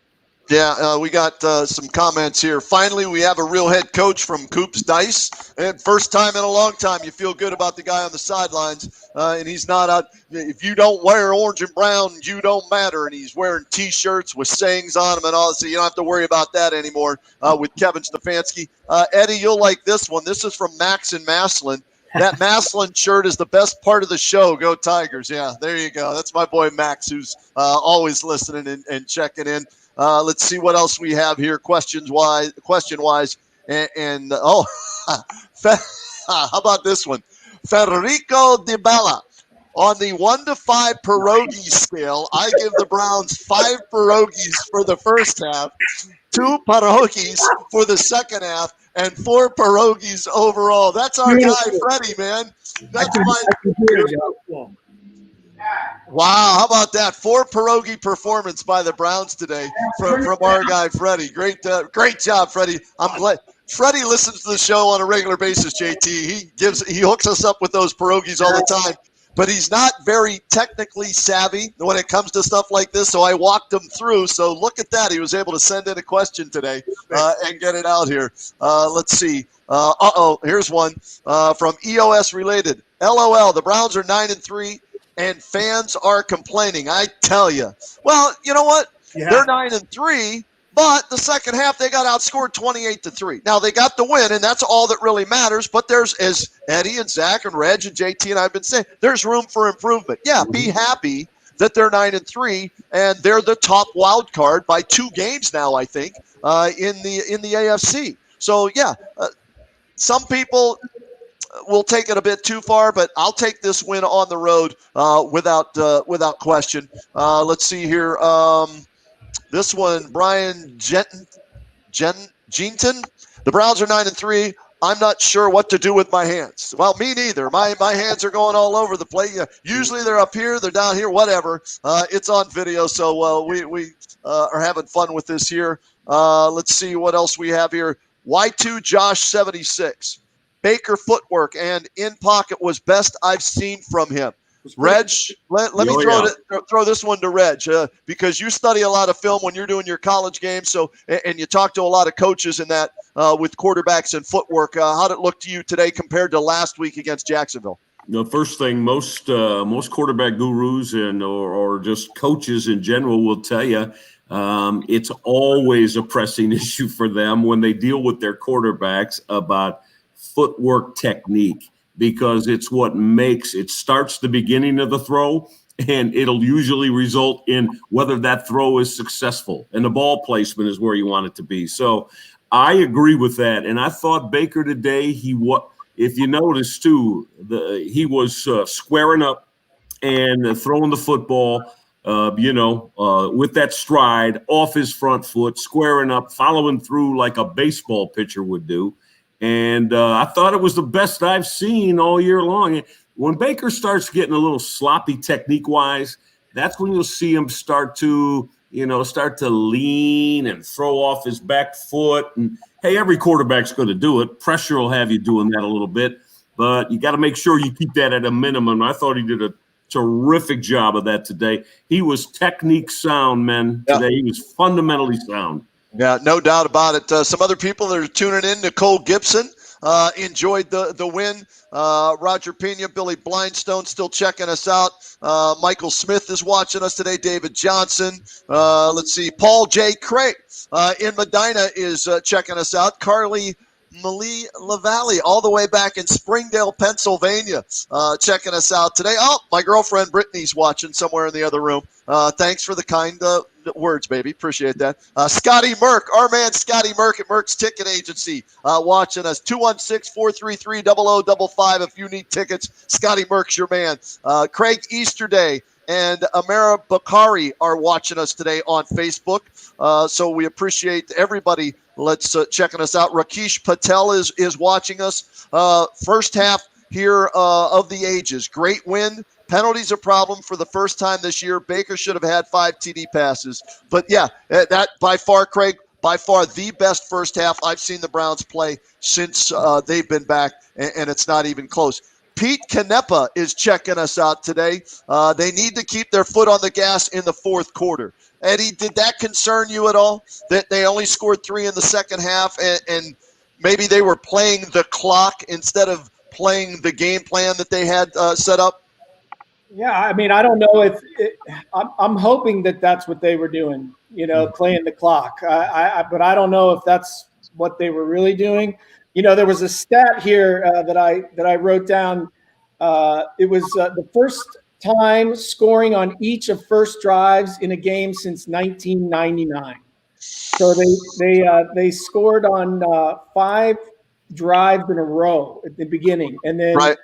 Yeah, we got some comments here. Finally, we have a real head coach from Coops Dice. And first time in a long time, you feel good about the guy on the sidelines. And he's not out. If you don't wear orange and brown, you don't matter. And he's wearing T-shirts with sayings on them and all. So you don't have to worry about that anymore with Kevin Stefanski. Eddie, you'll like this one. This is from Max in Maslin. That Maslin shirt is the best part of the show. Go Tigers. Yeah, there you go. That's my boy Max, who's always listening and checking in. Let's see what else we have here, question-wise. And how about this one? Federico Di Bella. On the 1 to 5 pierogi scale, I give the Browns 5 pierogies for the first half, 2 pierogies for the second half, and 4 pierogies overall. That's our guy, Freddie, man. That's Wow, how about that? 4 pierogi performance by the Browns today from our guy, Freddie. Great job, Freddie. I'm glad. Freddie listens to the show on a regular basis, JT. He hooks us up with those pierogies all the time. But he's not very technically savvy when it comes to stuff like this, so I walked him through. So look at that. He was able to send in a question today and get it out here. Let's see. Here's one from EOS Related. LOL, the Browns are 9-3. And fans are complaining. I tell you. Well, you know what? Yeah. They're 9-3, but the second half they got outscored 28-3. Now they got the win, and that's all that really matters. But there's, as Eddie and Zach and Reg and JT and I've been saying, there's room for improvement. Yeah, be happy that they're 9-3 and they're the top wild card by 2 games now. I think in the AFC. So yeah, some people will take it a bit too far, but I'll take this win on the road without question. Let's see here. This one, Brian Jeanton. The Browns are 9-3. I'm not sure what to do with my hands. Well, me neither. My hands are going all over the place. Usually they're up here, they're down here, whatever. It's on video, so we are having fun with this here. Let's see what else we have here. Y2 Josh 76. Baker footwork and in pocket was best I've seen from him. Reg, let me throw this one to Reg because you study a lot of film when you're doing your college games. So and you talk to a lot of coaches in that with quarterbacks and footwork. How did it look to you today compared to last week against Jacksonville? The first thing most quarterback gurus or just coaches in general will tell you, it's always a pressing issue for them when they deal with their quarterbacks about footwork technique, because it's what starts the beginning of the throw and it'll usually result in whether that throw is successful. And the ball placement is where you want it to be. So I agree with that. And I thought Baker today, if you notice too, he was squaring up and throwing the football, with that stride off his front foot, squaring up, following through like a baseball pitcher would do. And I thought it was the best I've seen all year long. When Baker starts getting a little sloppy technique-wise, that's when you'll see him start to lean and throw off his back foot. And, hey, every quarterback's going to do it. Pressure will have you doing that a little bit. But you got to make sure you keep that at a minimum. I thought he did a terrific job of that today. He was technique sound, man, today. He was fundamentally sound. Yeah, no doubt about it. Some other people that are tuning in, Nicole Gibson, enjoyed the win. Roger Pena, Billy Blindstone still checking us out. Michael Smith is watching us today. David Johnson. Let's see. Paul J. Craig in Medina is checking us out. Carly Malie LaValle, all the way back in Springdale, Pennsylvania, checking us out today. Oh, my girlfriend Brittany's watching somewhere in the other room. Thanks for the kind words, baby. Appreciate that. Scotty Merck, our man Scotty Merck at Merck's Ticket Agency, watching us. 216-433-0055 if you need tickets. Scotty Merck's your man. Craig Easterday and Amara Bakari are watching us today on Facebook. So we appreciate everybody checking us out. Rakesh Patel is watching us. First half here of the ages. Great win. Penalties a problem for the first time this year. Baker should have had 5 TD passes. But, yeah, that by far, Craig, the best first half I've seen the Browns play since they've been back, and it's not even close. Pete Canepa is checking us out today. They need to keep their foot on the gas in the fourth quarter. Eddie, did that concern you at all, that they only scored 3 in the second half and maybe they were playing the clock instead of playing the game plan that they had set up? Yeah, I mean, I don't know I'm hoping that that's what they were doing, playing the clock. But I don't know if that's what they were really doing. There was a stat here that I wrote down. It was the first time scoring on each of first drives in a game since 1999. So they scored on 5 drives in a row at the beginning, and then right.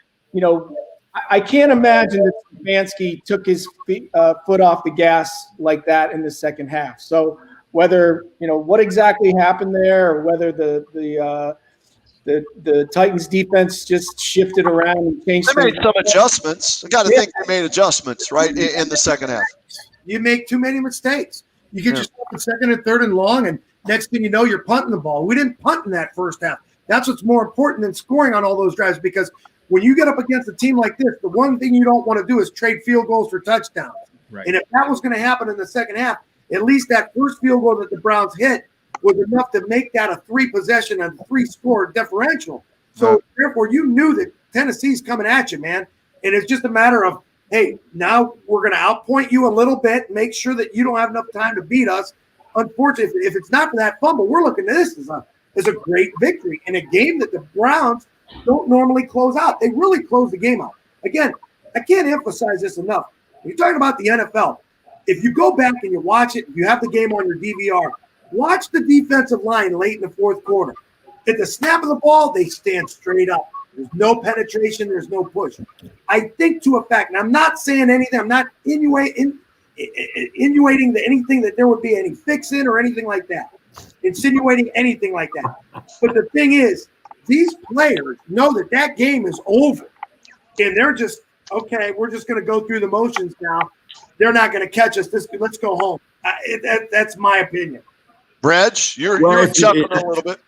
I can't imagine that Stefanski took his foot off the gas like that in the second half. So whether what exactly happened there, or whether the Titans defense just shifted around and changed. They made some adjustments. I got to think they made adjustments, right, in the second half. You make too many mistakes. You get yourself in second and third and long, and next thing you know, you're punting the ball. We didn't punt in that first half. That's what's more important than scoring on all those drives, because when you get up against a team like this, the one thing you don't want to do is trade field goals for touchdowns. Right. And if that was going to happen in the second half, at least that first field goal that the Browns hit was enough to make that a 3-possession and 3-score differential. So therefore, you knew that Tennessee's coming at you, man. And it's just a matter of, hey, now we're going to outpoint you a little bit, make sure that you don't have enough time to beat us. Unfortunately, if it's not for that fumble, we're looking at this as a great victory in a game that the Browns don't normally close out. They really close the game out. Again, I can't emphasize this enough. When you're talking about the NFL, if you go back and you watch it, you have the game on your DVR, watch the defensive line late in the fourth quarter. At the snap of the ball, they stand straight up. There's no penetration. There's no push. I think to a fact, and I'm not saying anything. I'm not insinuating anything that there would be any fix-in or anything like that. Insinuating anything like that. But the thing is, these players know that game is over. And they're just, okay, we're just going to go through the motions now. They're not going to catch us. Let's go home. That's my opinion. Reg, you're chuckling a little bit.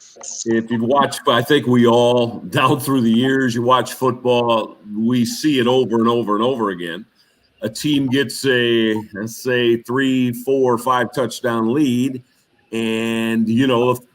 If you watch, I think we all, down through the years, you watch football, we see it over and over and over again. A team gets let's say 3, 4, 5 touchdown lead, and,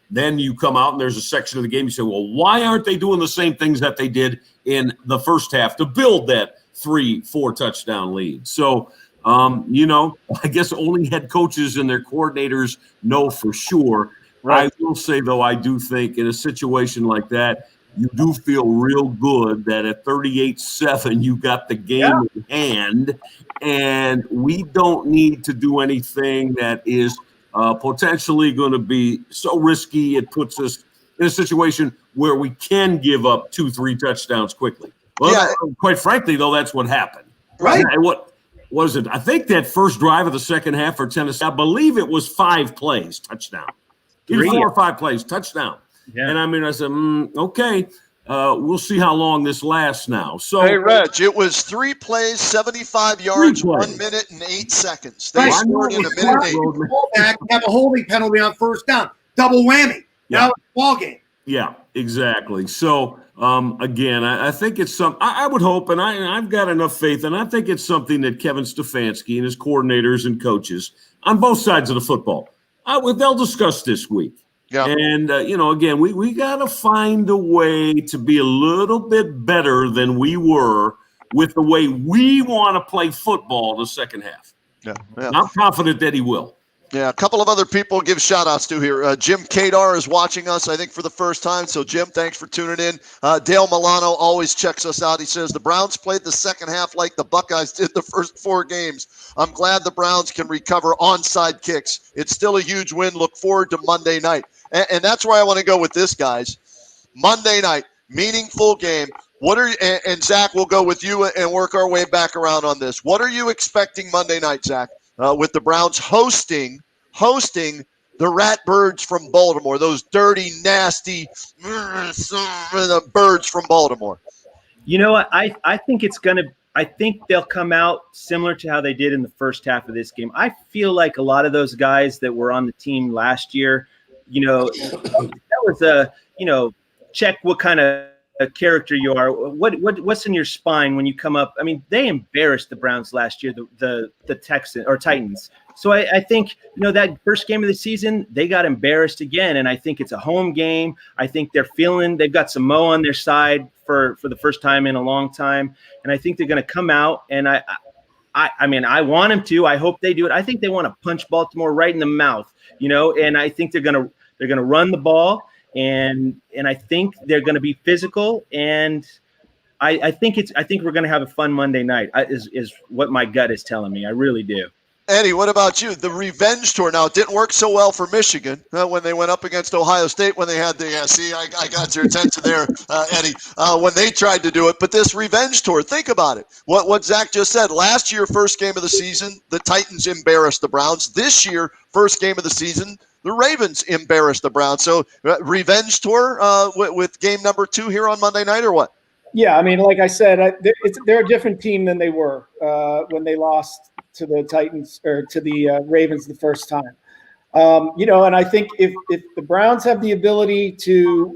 then you come out and there's a section of the game, you say, well, why aren't they doing the same things that they did in the first half to build that 3, 4 touchdown lead? So, I guess only head coaches and their coordinators know for sure. Right. I will say, though, I do think in a situation like that, you do feel real good that at 38-7, you got the game in hand, and we don't need to do anything that is potentially going to be so risky. It puts us in a situation where we can give up 2-3 touchdowns quickly. Well, quite frankly, though, that's what happened. Right. What was it? I think that first drive of the second half for Tennessee, I believe it was 5 plays, touchdown. Either 4 or 5 plays, touchdown. Yeah. And I mean, I said, okay, we'll see how long this lasts now. So, hey, Reg, it was 3 plays, 75 yards, 1 minute and 8 seconds. They scored in a minute and 8. Have a holding penalty on first down. Double whammy. Now it's a ball game. Yeah, exactly. So, again, I think it's I would hope, and I've got enough faith, and I think it's something that Kevin Stefanski and his coordinators and coaches on both sides of the football, they'll discuss this week. Yeah. And, again, we got to find a way to be a little bit better than we were with the way we want to play football the second half. Yeah. I'm confident that he will. Yeah, a couple of other people give shout-outs to here. Jim Kadar is watching us, I think, for the first time. So, Jim, thanks for tuning in. Dale Milano always checks us out. He says, the Browns played the second half like the Buckeyes did the first 4 games. I'm glad the Browns can recover onside kicks. It's still a huge win. Look forward to Monday night. And that's where I want to go with this, guys. Monday night, meaningful game. And Zach, we'll go with you and work our way back around on this. What are you expecting Monday night, Zach? With the Browns hosting the Ratbirds from Baltimore, those dirty, nasty birds from Baltimore. You know what? I think I think they'll come out similar to how they did in the first half of this game. I feel like a lot of those guys that were on the team last year, that was check what kind of a character you are. What's in your spine when you come up? I mean, they embarrassed the Browns last year, the Texans or Titans. So I think, that first game of the season, they got embarrassed again. And I think it's a home game. I think they've got some Mo on their side for the first time in a long time. And I think they're going to come out, and I want them to. I hope they do it. I think they want to punch Baltimore right in the mouth, and I think they're going to run the ball. And I think they're going to be physical, and I think we're going to have a fun Monday night. Is what my gut is telling me. I really do. Eddie, what about you? The revenge tour. Now, it didn't work so well for Michigan when they went up against Ohio State when they had the I got your attention there, Eddie, when they tried to do it. But this revenge tour, think about it. What Zach just said. Last year, first game of the season, the Titans embarrassed the Browns. This year, first game of the season, the Ravens embarrassed the Browns. So revenge tour with game number 2 here on Monday night, or what? Yeah, I mean, like I said, they're a different team than they were when they lost to the Titans or to the Ravens the first time. And I think if the Browns have the ability to,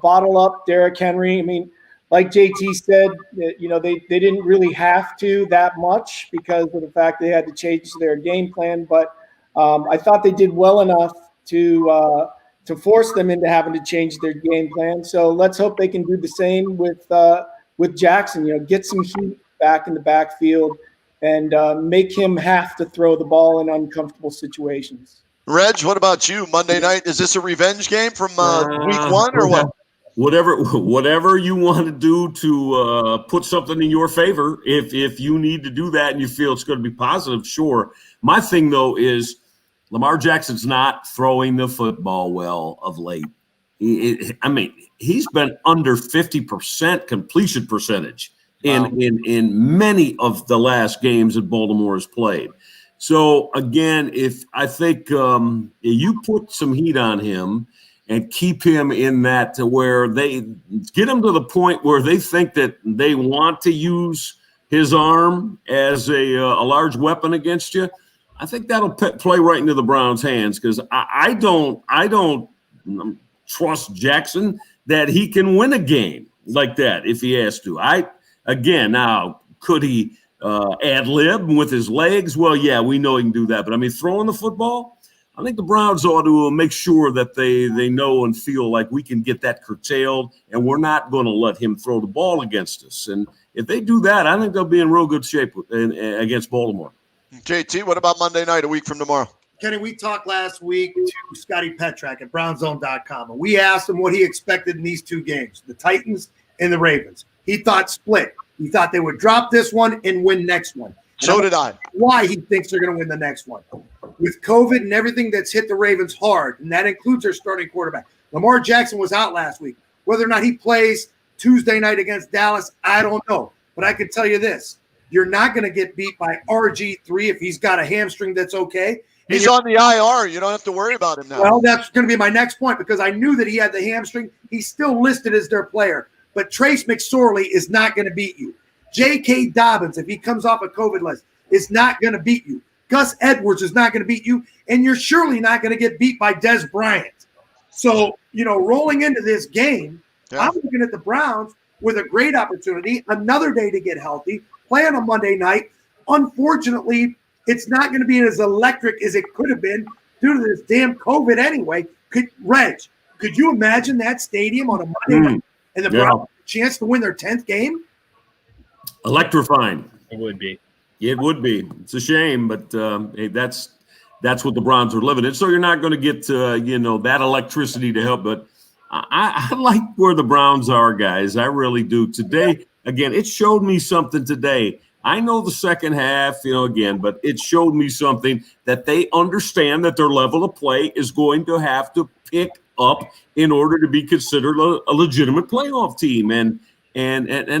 bottle up Derrick Henry, I mean, like JT said, they didn't really have to that much because of the fact they had to change their game plan. But I thought they did well enough to force them into having to change their game plan. So let's hope they can do the same with Jackson. Get some heat back in the backfield and make him have to throw the ball in uncomfortable situations. Reg, what about you? Monday night, is this a revenge game from week 1 or what? Whatever you want to do to put something in your favor, if you need to do that and you feel it's going to be positive, sure. My thing, though, is Lamar Jackson's not throwing the football well of late. He's been under 50% completion percentage in many of the last games that Baltimore has played. So, again, if you put some heat on him and keep him in that to where they get him to the point where they think that they want to use his arm as a large weapon against you, I think that'll play right into the Browns' hands because I don't trust Jackson that he can win a game like that if he has to. Now, could he ad-lib with his legs? Well, yeah, we know he can do that. But, throwing the football, I think the Browns ought to make sure that they know and feel like we can get that curtailed, and we're not going to let him throw the ball against us. And if they do that, I think they'll be in real good shape against Baltimore. JT, what about Monday night, a week from tomorrow? Kenny, we talked last week to Scotty Petrak at brownzone.com, and we asked him what he expected in these two games, the Titans and the Ravens. He thought split. He thought they would drop this one and win next one. So did I. Why he thinks they're going to win the next one. With COVID and everything that's hit the Ravens hard, and that includes their starting quarterback. Lamar Jackson was out last week. Whether or not he plays Tuesday night against Dallas, I don't know. But I can tell you this. You're not going to get beat by RG3 if he's got a hamstring that's okay. He's on the IR. You don't have to worry about him now. Well, that's going to be my next point because I knew that he had the hamstring. He's still listed as their player. But Trace McSorley is not going to beat you. J.K. Dobbins, if he comes off a COVID list, is not going to beat you. Gus Edwards is not going to beat you. And you're surely not going to get beat by Des Bryant. So, rolling into this game, I'm looking at the Browns with a great opportunity, another day to get healthy, play on a Monday night. Unfortunately, it's not going to be as electric as it could have been due to this damn COVID anyway. Could you imagine that stadium on a Monday night and the Browns have a chance to win their 10th game? Electrifying. It would be. It would be. It's a shame, but hey, that's what the Browns are living in. So you're not going to get that electricity to help. But I like where the Browns are, guys. I really do. Today, again, it showed me something today. I know the second half, but it showed me something that they understand that their level of play is going to have to pick up in order to be considered a legitimate playoff team. And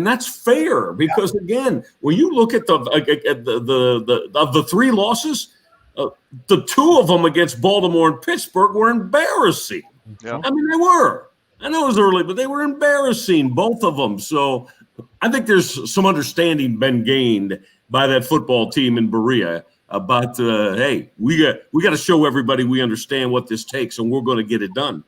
that's fair because, again, when you look at the three losses, the two of them against Baltimore and Pittsburgh were embarrassing. Yeah. I mean, they were. I know it was early, but they were embarrassing, both of them. So I think there's some understanding been gained by that football team in Berea about, hey, we got to show everybody we understand what this takes, and we're going to get it done.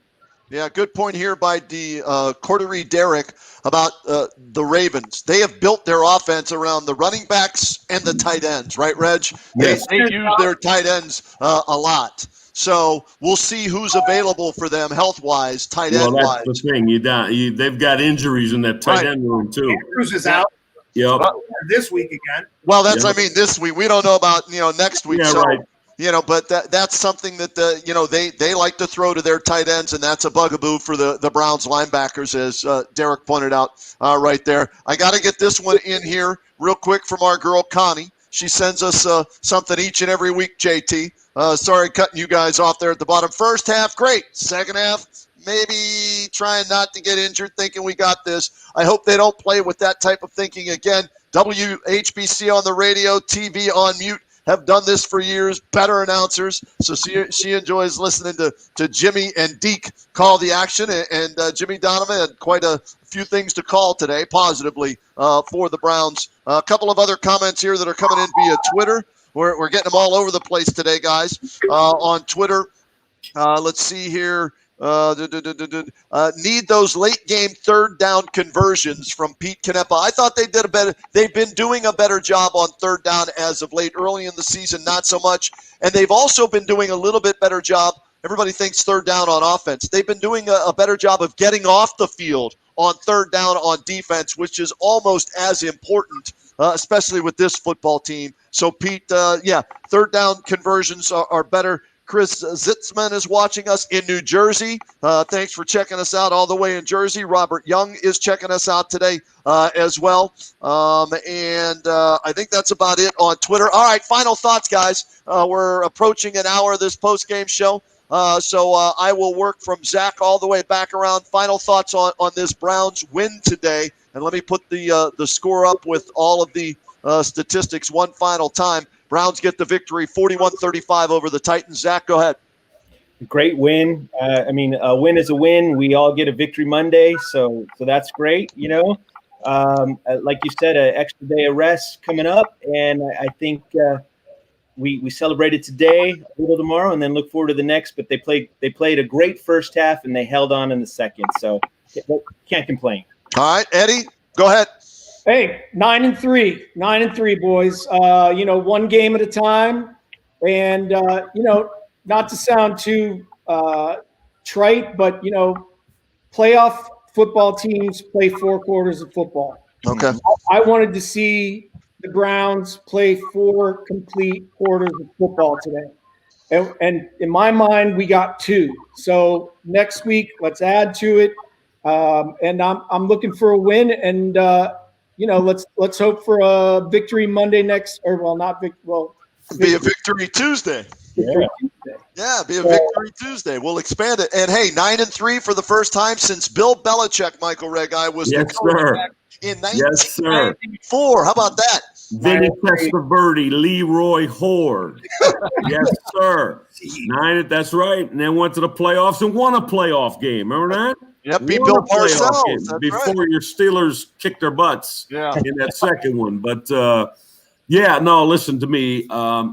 Yeah, good point here by Cordery Derrick about the Ravens. They have built their offense around the running backs and the tight ends, right, Reg? Yes. They use their tight ends a lot. So we'll see who's available for them health-wise, tight end-wise. Well, that's the thing. They've got injuries in that tight end room, too. Andrews is out. Yep. This week again. Well, this week. We don't know about, next week. Yeah, so, right. But that's something that, they like to throw to their tight ends, and that's a bugaboo for the Browns linebackers, as Derek pointed out right there. I got to get this one in here real quick from our girl, Connie. She sends us something each and every week, JT. Sorry cutting you guys off there at the bottom. First half, great. Second half, maybe trying not to get injured, thinking we got this. I hope they don't play with that type of thinking again. WHBC on the radio, TV on mute. Have done this for years, better announcers. So she enjoys listening to Jimmy and Deke call the action. And Jimmy Donovan had quite a few things to call today positively for the Browns. A couple of other comments here that are coming in via Twitter. We're getting them all over the place today, guys. On Twitter, let's see here. Need those late game third down conversions from Pete Canepa. I thought they've been doing a better job on third down as of late. Early in the season, not so much. And they've also been doing a little bit better job. Everybody thinks third down on offense. They've been doing a better job of getting off the field on third down on defense, which is almost as important, especially with this football team. So, Pete, third down conversions are better. Chris Zitzman is watching us in New Jersey. Thanks for checking us out all the way in Jersey. Robert Young is checking us out today as well. And I think that's about it on Twitter. All right, final thoughts, guys. We're approaching an hour of this post-game show. So I will work from Zach all the way back around. Final thoughts on this Browns win today. And let me put the score up with all of the statistics one final time. Browns get the victory, 41-35 over the Titans. Zach, go ahead. Great win. A win is a win. We all get a victory Monday, so that's great. Like you said, an extra day of rest coming up, and I think we celebrated today, a little tomorrow, and then look forward to the next. But they played a great first half, and they held on in the second, so can't complain. All right, Eddie, go ahead. Hey, 9-3, boys. One game at a time, and not to sound too trite, but playoff football teams play 4 quarters of football. Okay. I wanted to see the Browns play 4 complete quarters of football today, And in my mind, we got 2. So next week, let's add to it. And I'm looking for a win. And let's hope for a victory Monday next, or be a victory Tuesday. Victory Yeah. Tuesday. Yeah, be a victory Tuesday. We'll expand it. And hey, 9-3 for the first time since Bill Belichick, Michael Regai, was Yes, the quarterback sir. in Yes, sir. 1994. How about that? Vinny Testaverde, Leroy Horde. Yes, sir. 9. That's right. And then went to the playoffs and won a playoff game. Remember that? Yep, beat Won Bill a playoff game Parcells. That's before right. your Steelers kicked their butts Yeah. in that second one. But yeah, no, listen to me,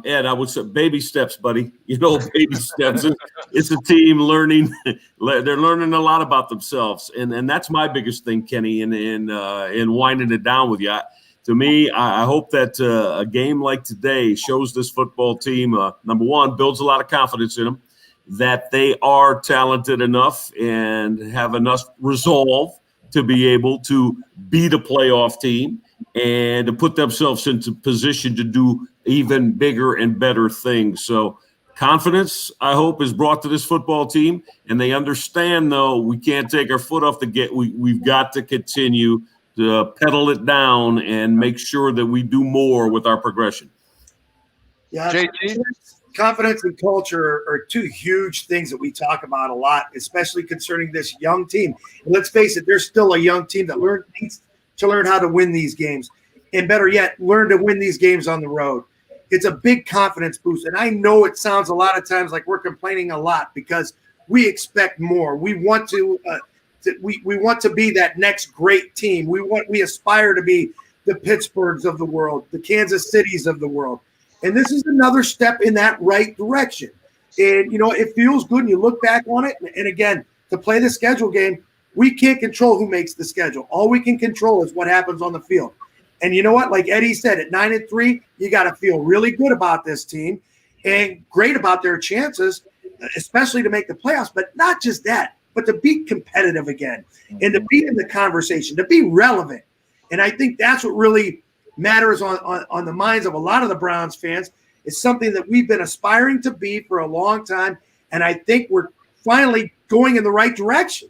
Ed. I would say baby steps, buddy. Baby steps. It's a team learning. They're learning a lot about themselves, and that's my biggest thing, Kenny. In winding it down with you. To me, I hope that a game like today shows this football team, number one, builds a lot of confidence in them, that they are talented enough and have enough resolve to be able to beat a playoff team and to put themselves into position to do even bigger and better things. So confidence, I hope, is brought to this football team, and they understand, though, we can't take our foot off the gas. We've got to continue to pedal it down and make sure that we do more with our progression. Yeah, JT? confidence and culture are 2 huge things that we talk about a lot, especially concerning this young team. And let's face it, there's still a young team that needs to learn how to win these games, and better yet, learn to win these games on the road. It's a big confidence boost, and I know it sounds a lot of times like we're complaining a lot because we expect more. We want to. We want to be that next great team. We aspire to be the Pittsburghs of the world, the Kansas Cities of the world. And this is another step in that right direction. And, it feels good. And you look back on it. And again, to play the schedule game, we can't control who makes the schedule. All we can control is what happens on the field. And you know what? Like Eddie said, at 9-3, you got to feel really good about this team and great about their chances, especially to make the playoffs. But not just that, but to be competitive again and to be in the conversation, to be relevant. And I think that's what really matters on the minds of a lot of the Browns fans. It's something that we've been aspiring to be for a long time. And I think we're finally going in the right direction.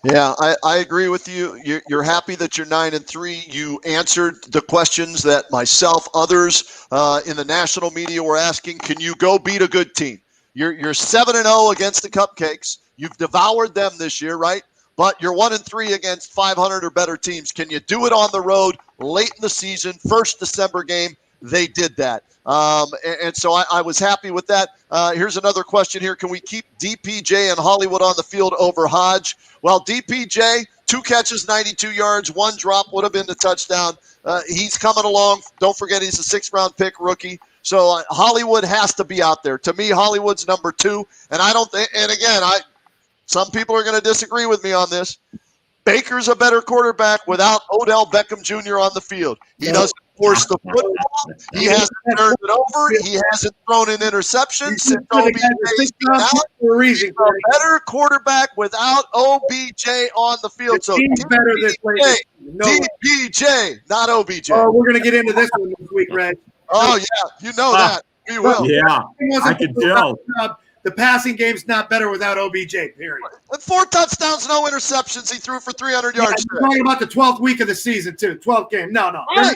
Yeah, I agree with you. You're happy that you're 9-3. You answered the questions that myself, others in the national media were asking. Can you go beat a good team? You're 7-0 against the Cupcakes. You've devoured them this year, right? But you're 1-3 against 500 or better teams. Can you do it on the road late in the season, first December game? They did that. And so I was happy with that. Here's another question here. Can we keep DPJ and Hollywood on the field over Hodge? Well, DPJ, 2 catches, 92 yards, 1 drop would have been the touchdown. He's coming along. Don't forget he's a 6th-round pick rookie. So Hollywood has to be out there. To me, Hollywood's number 2. And I don't think, and again, some people are going to disagree with me on this. Baker's a better quarterback without Odell Beckham Jr. on the field. He doesn't force the football. He hasn't turned it over. He hasn't thrown an interception since OBJ. He's a better quarterback without OBJ on the field. So DPJ, not OBJ. Oh, we're going to get into this one this week, Red. Oh, yeah. You know that. We will. Yeah, I can tell. The passing game's not better without OBJ, period. With 4 touchdowns, no interceptions, he threw for 300 yards. You're talking about the 12th week of the season, too. 12th game. No. Right.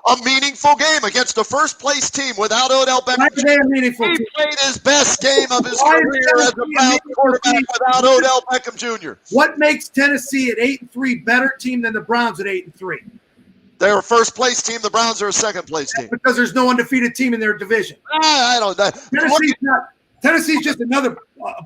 A meaningful game against the first-place team without Odell Beckham. He played his best game of his career as a Browns quarterback without Odell Beckham Jr. What makes Tennessee an 8-3 better team than the Browns at 8-3? They're a first-place team. The Browns are a second-place team. Because there's no undefeated team in their division. I don't know. Tennessee's just another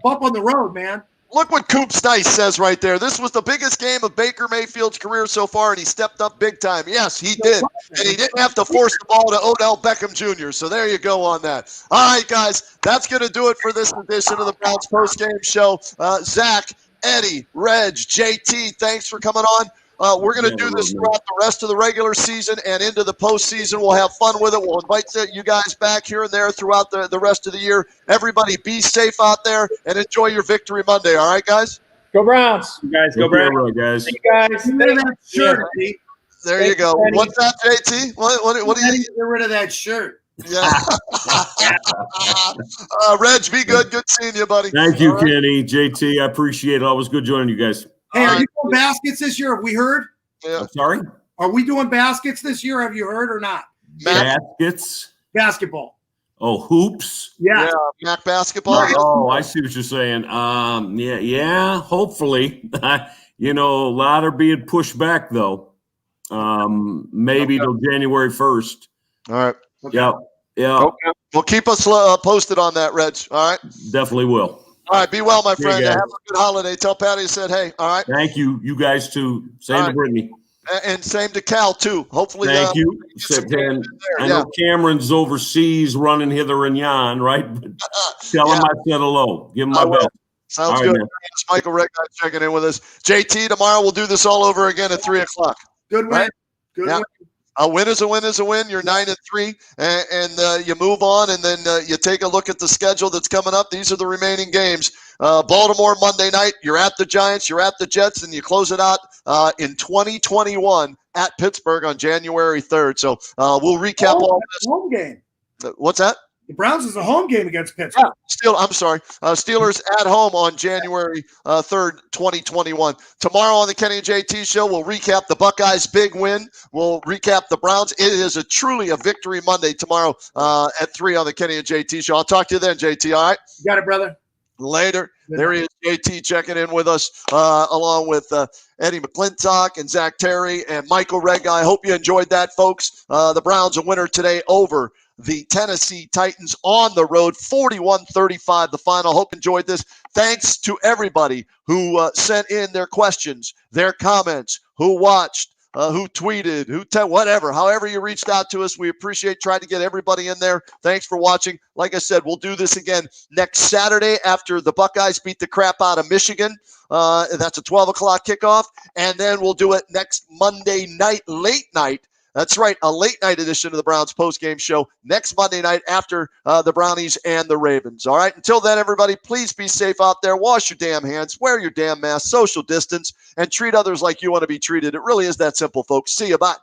bump on the road, man. Look what Coop Stice says right there. This was the biggest game of Baker Mayfield's career so far, and he stepped up big time. Yes, he did. And he didn't have to force the ball to Odell Beckham Jr., so there you go on that. All right, guys, that's going to do it for this edition of the Browns Postgame Show. Zach, Eddie, Reg, JT, thanks for coming on. We're going to do this throughout the rest of the regular season and into the postseason. We'll have fun with it. We'll invite you guys back here and there throughout the rest of the year. Everybody be safe out there and enjoy your Victory Monday. All right, guys? Go Browns. You guys, go Browns. Guys. Thank you guys. Sure. There you go. What's that, JT? What do you get rid of that shirt? Yeah. Reg, be good. Good seeing you, buddy. Thank you, Kenny, JT. I appreciate it. Always good joining you guys. Hey, are you doing baskets this year? Have we heard? Yeah. I'm sorry? Are we doing baskets this year? Have you heard or not? Baskets? Basketball. Oh, hoops? Yeah. Mac basketball. Oh, I see what you're saying. Yeah, hopefully. A lot are being pushed back, though. Maybe till January 1st. All right. Okay. Yeah. Okay. Well, keep us posted on that, Reg. All right. Definitely will. All right. Be well, my friend. guys. Have a good holiday. Tell Patty I said, hey. All right. Thank you. You guys, too. Same to Brittany. And same to Cal, too. Hopefully. Thank you. I know Cameron's overseas running hither and yon, right? Tell him I said hello. Give him my best. Sounds good. It's Michael Rick checking in with us. JT, tomorrow we'll do this all over again at 3 o'clock. Good win. Right? Good win. A win is a win is a win. You're 9-3, and you move on, and then you take a look at the schedule that's coming up. These are the remaining games. Baltimore Monday night. You're at the Giants. You're at the Jets, and you close it out in 2021 at Pittsburgh on January 3rd. So we'll recap all this. Home game. What's that? The Browns is a home game against Pittsburgh. Steelers at home on January 3rd, 2021. Tomorrow on the Kenny and JT show, we'll recap the Buckeyes' big win. We'll recap the Browns. It is truly a victory Monday tomorrow at 3 on the Kenny and JT show. I'll talk to you then, JT, all right? You got it, brother. Later. There he is, JT, checking in with us along with Eddie McClintock and Zach Terry and Michael Reg. I hope you enjoyed that, folks. The Browns a winner today over the Tennessee Titans on the road, 41-35 the final. Hope you enjoyed this. Thanks to everybody who sent in their questions, their comments, who watched, who tweeted, whatever. However you reached out to us, we appreciate trying to get everybody in there. Thanks for watching. Like I said, we'll do this again next Saturday after the Buckeyes beat the crap out of Michigan. That's a 12 o'clock kickoff. And then we'll do it next Monday night, late night. That's right, a late-night edition of the Browns postgame show next Monday night after the Brownies and the Ravens. All right, until then, everybody, please be safe out there. Wash your damn hands, wear your damn mask, social distance, and treat others like you want to be treated. It really is that simple, folks. See you. Bye.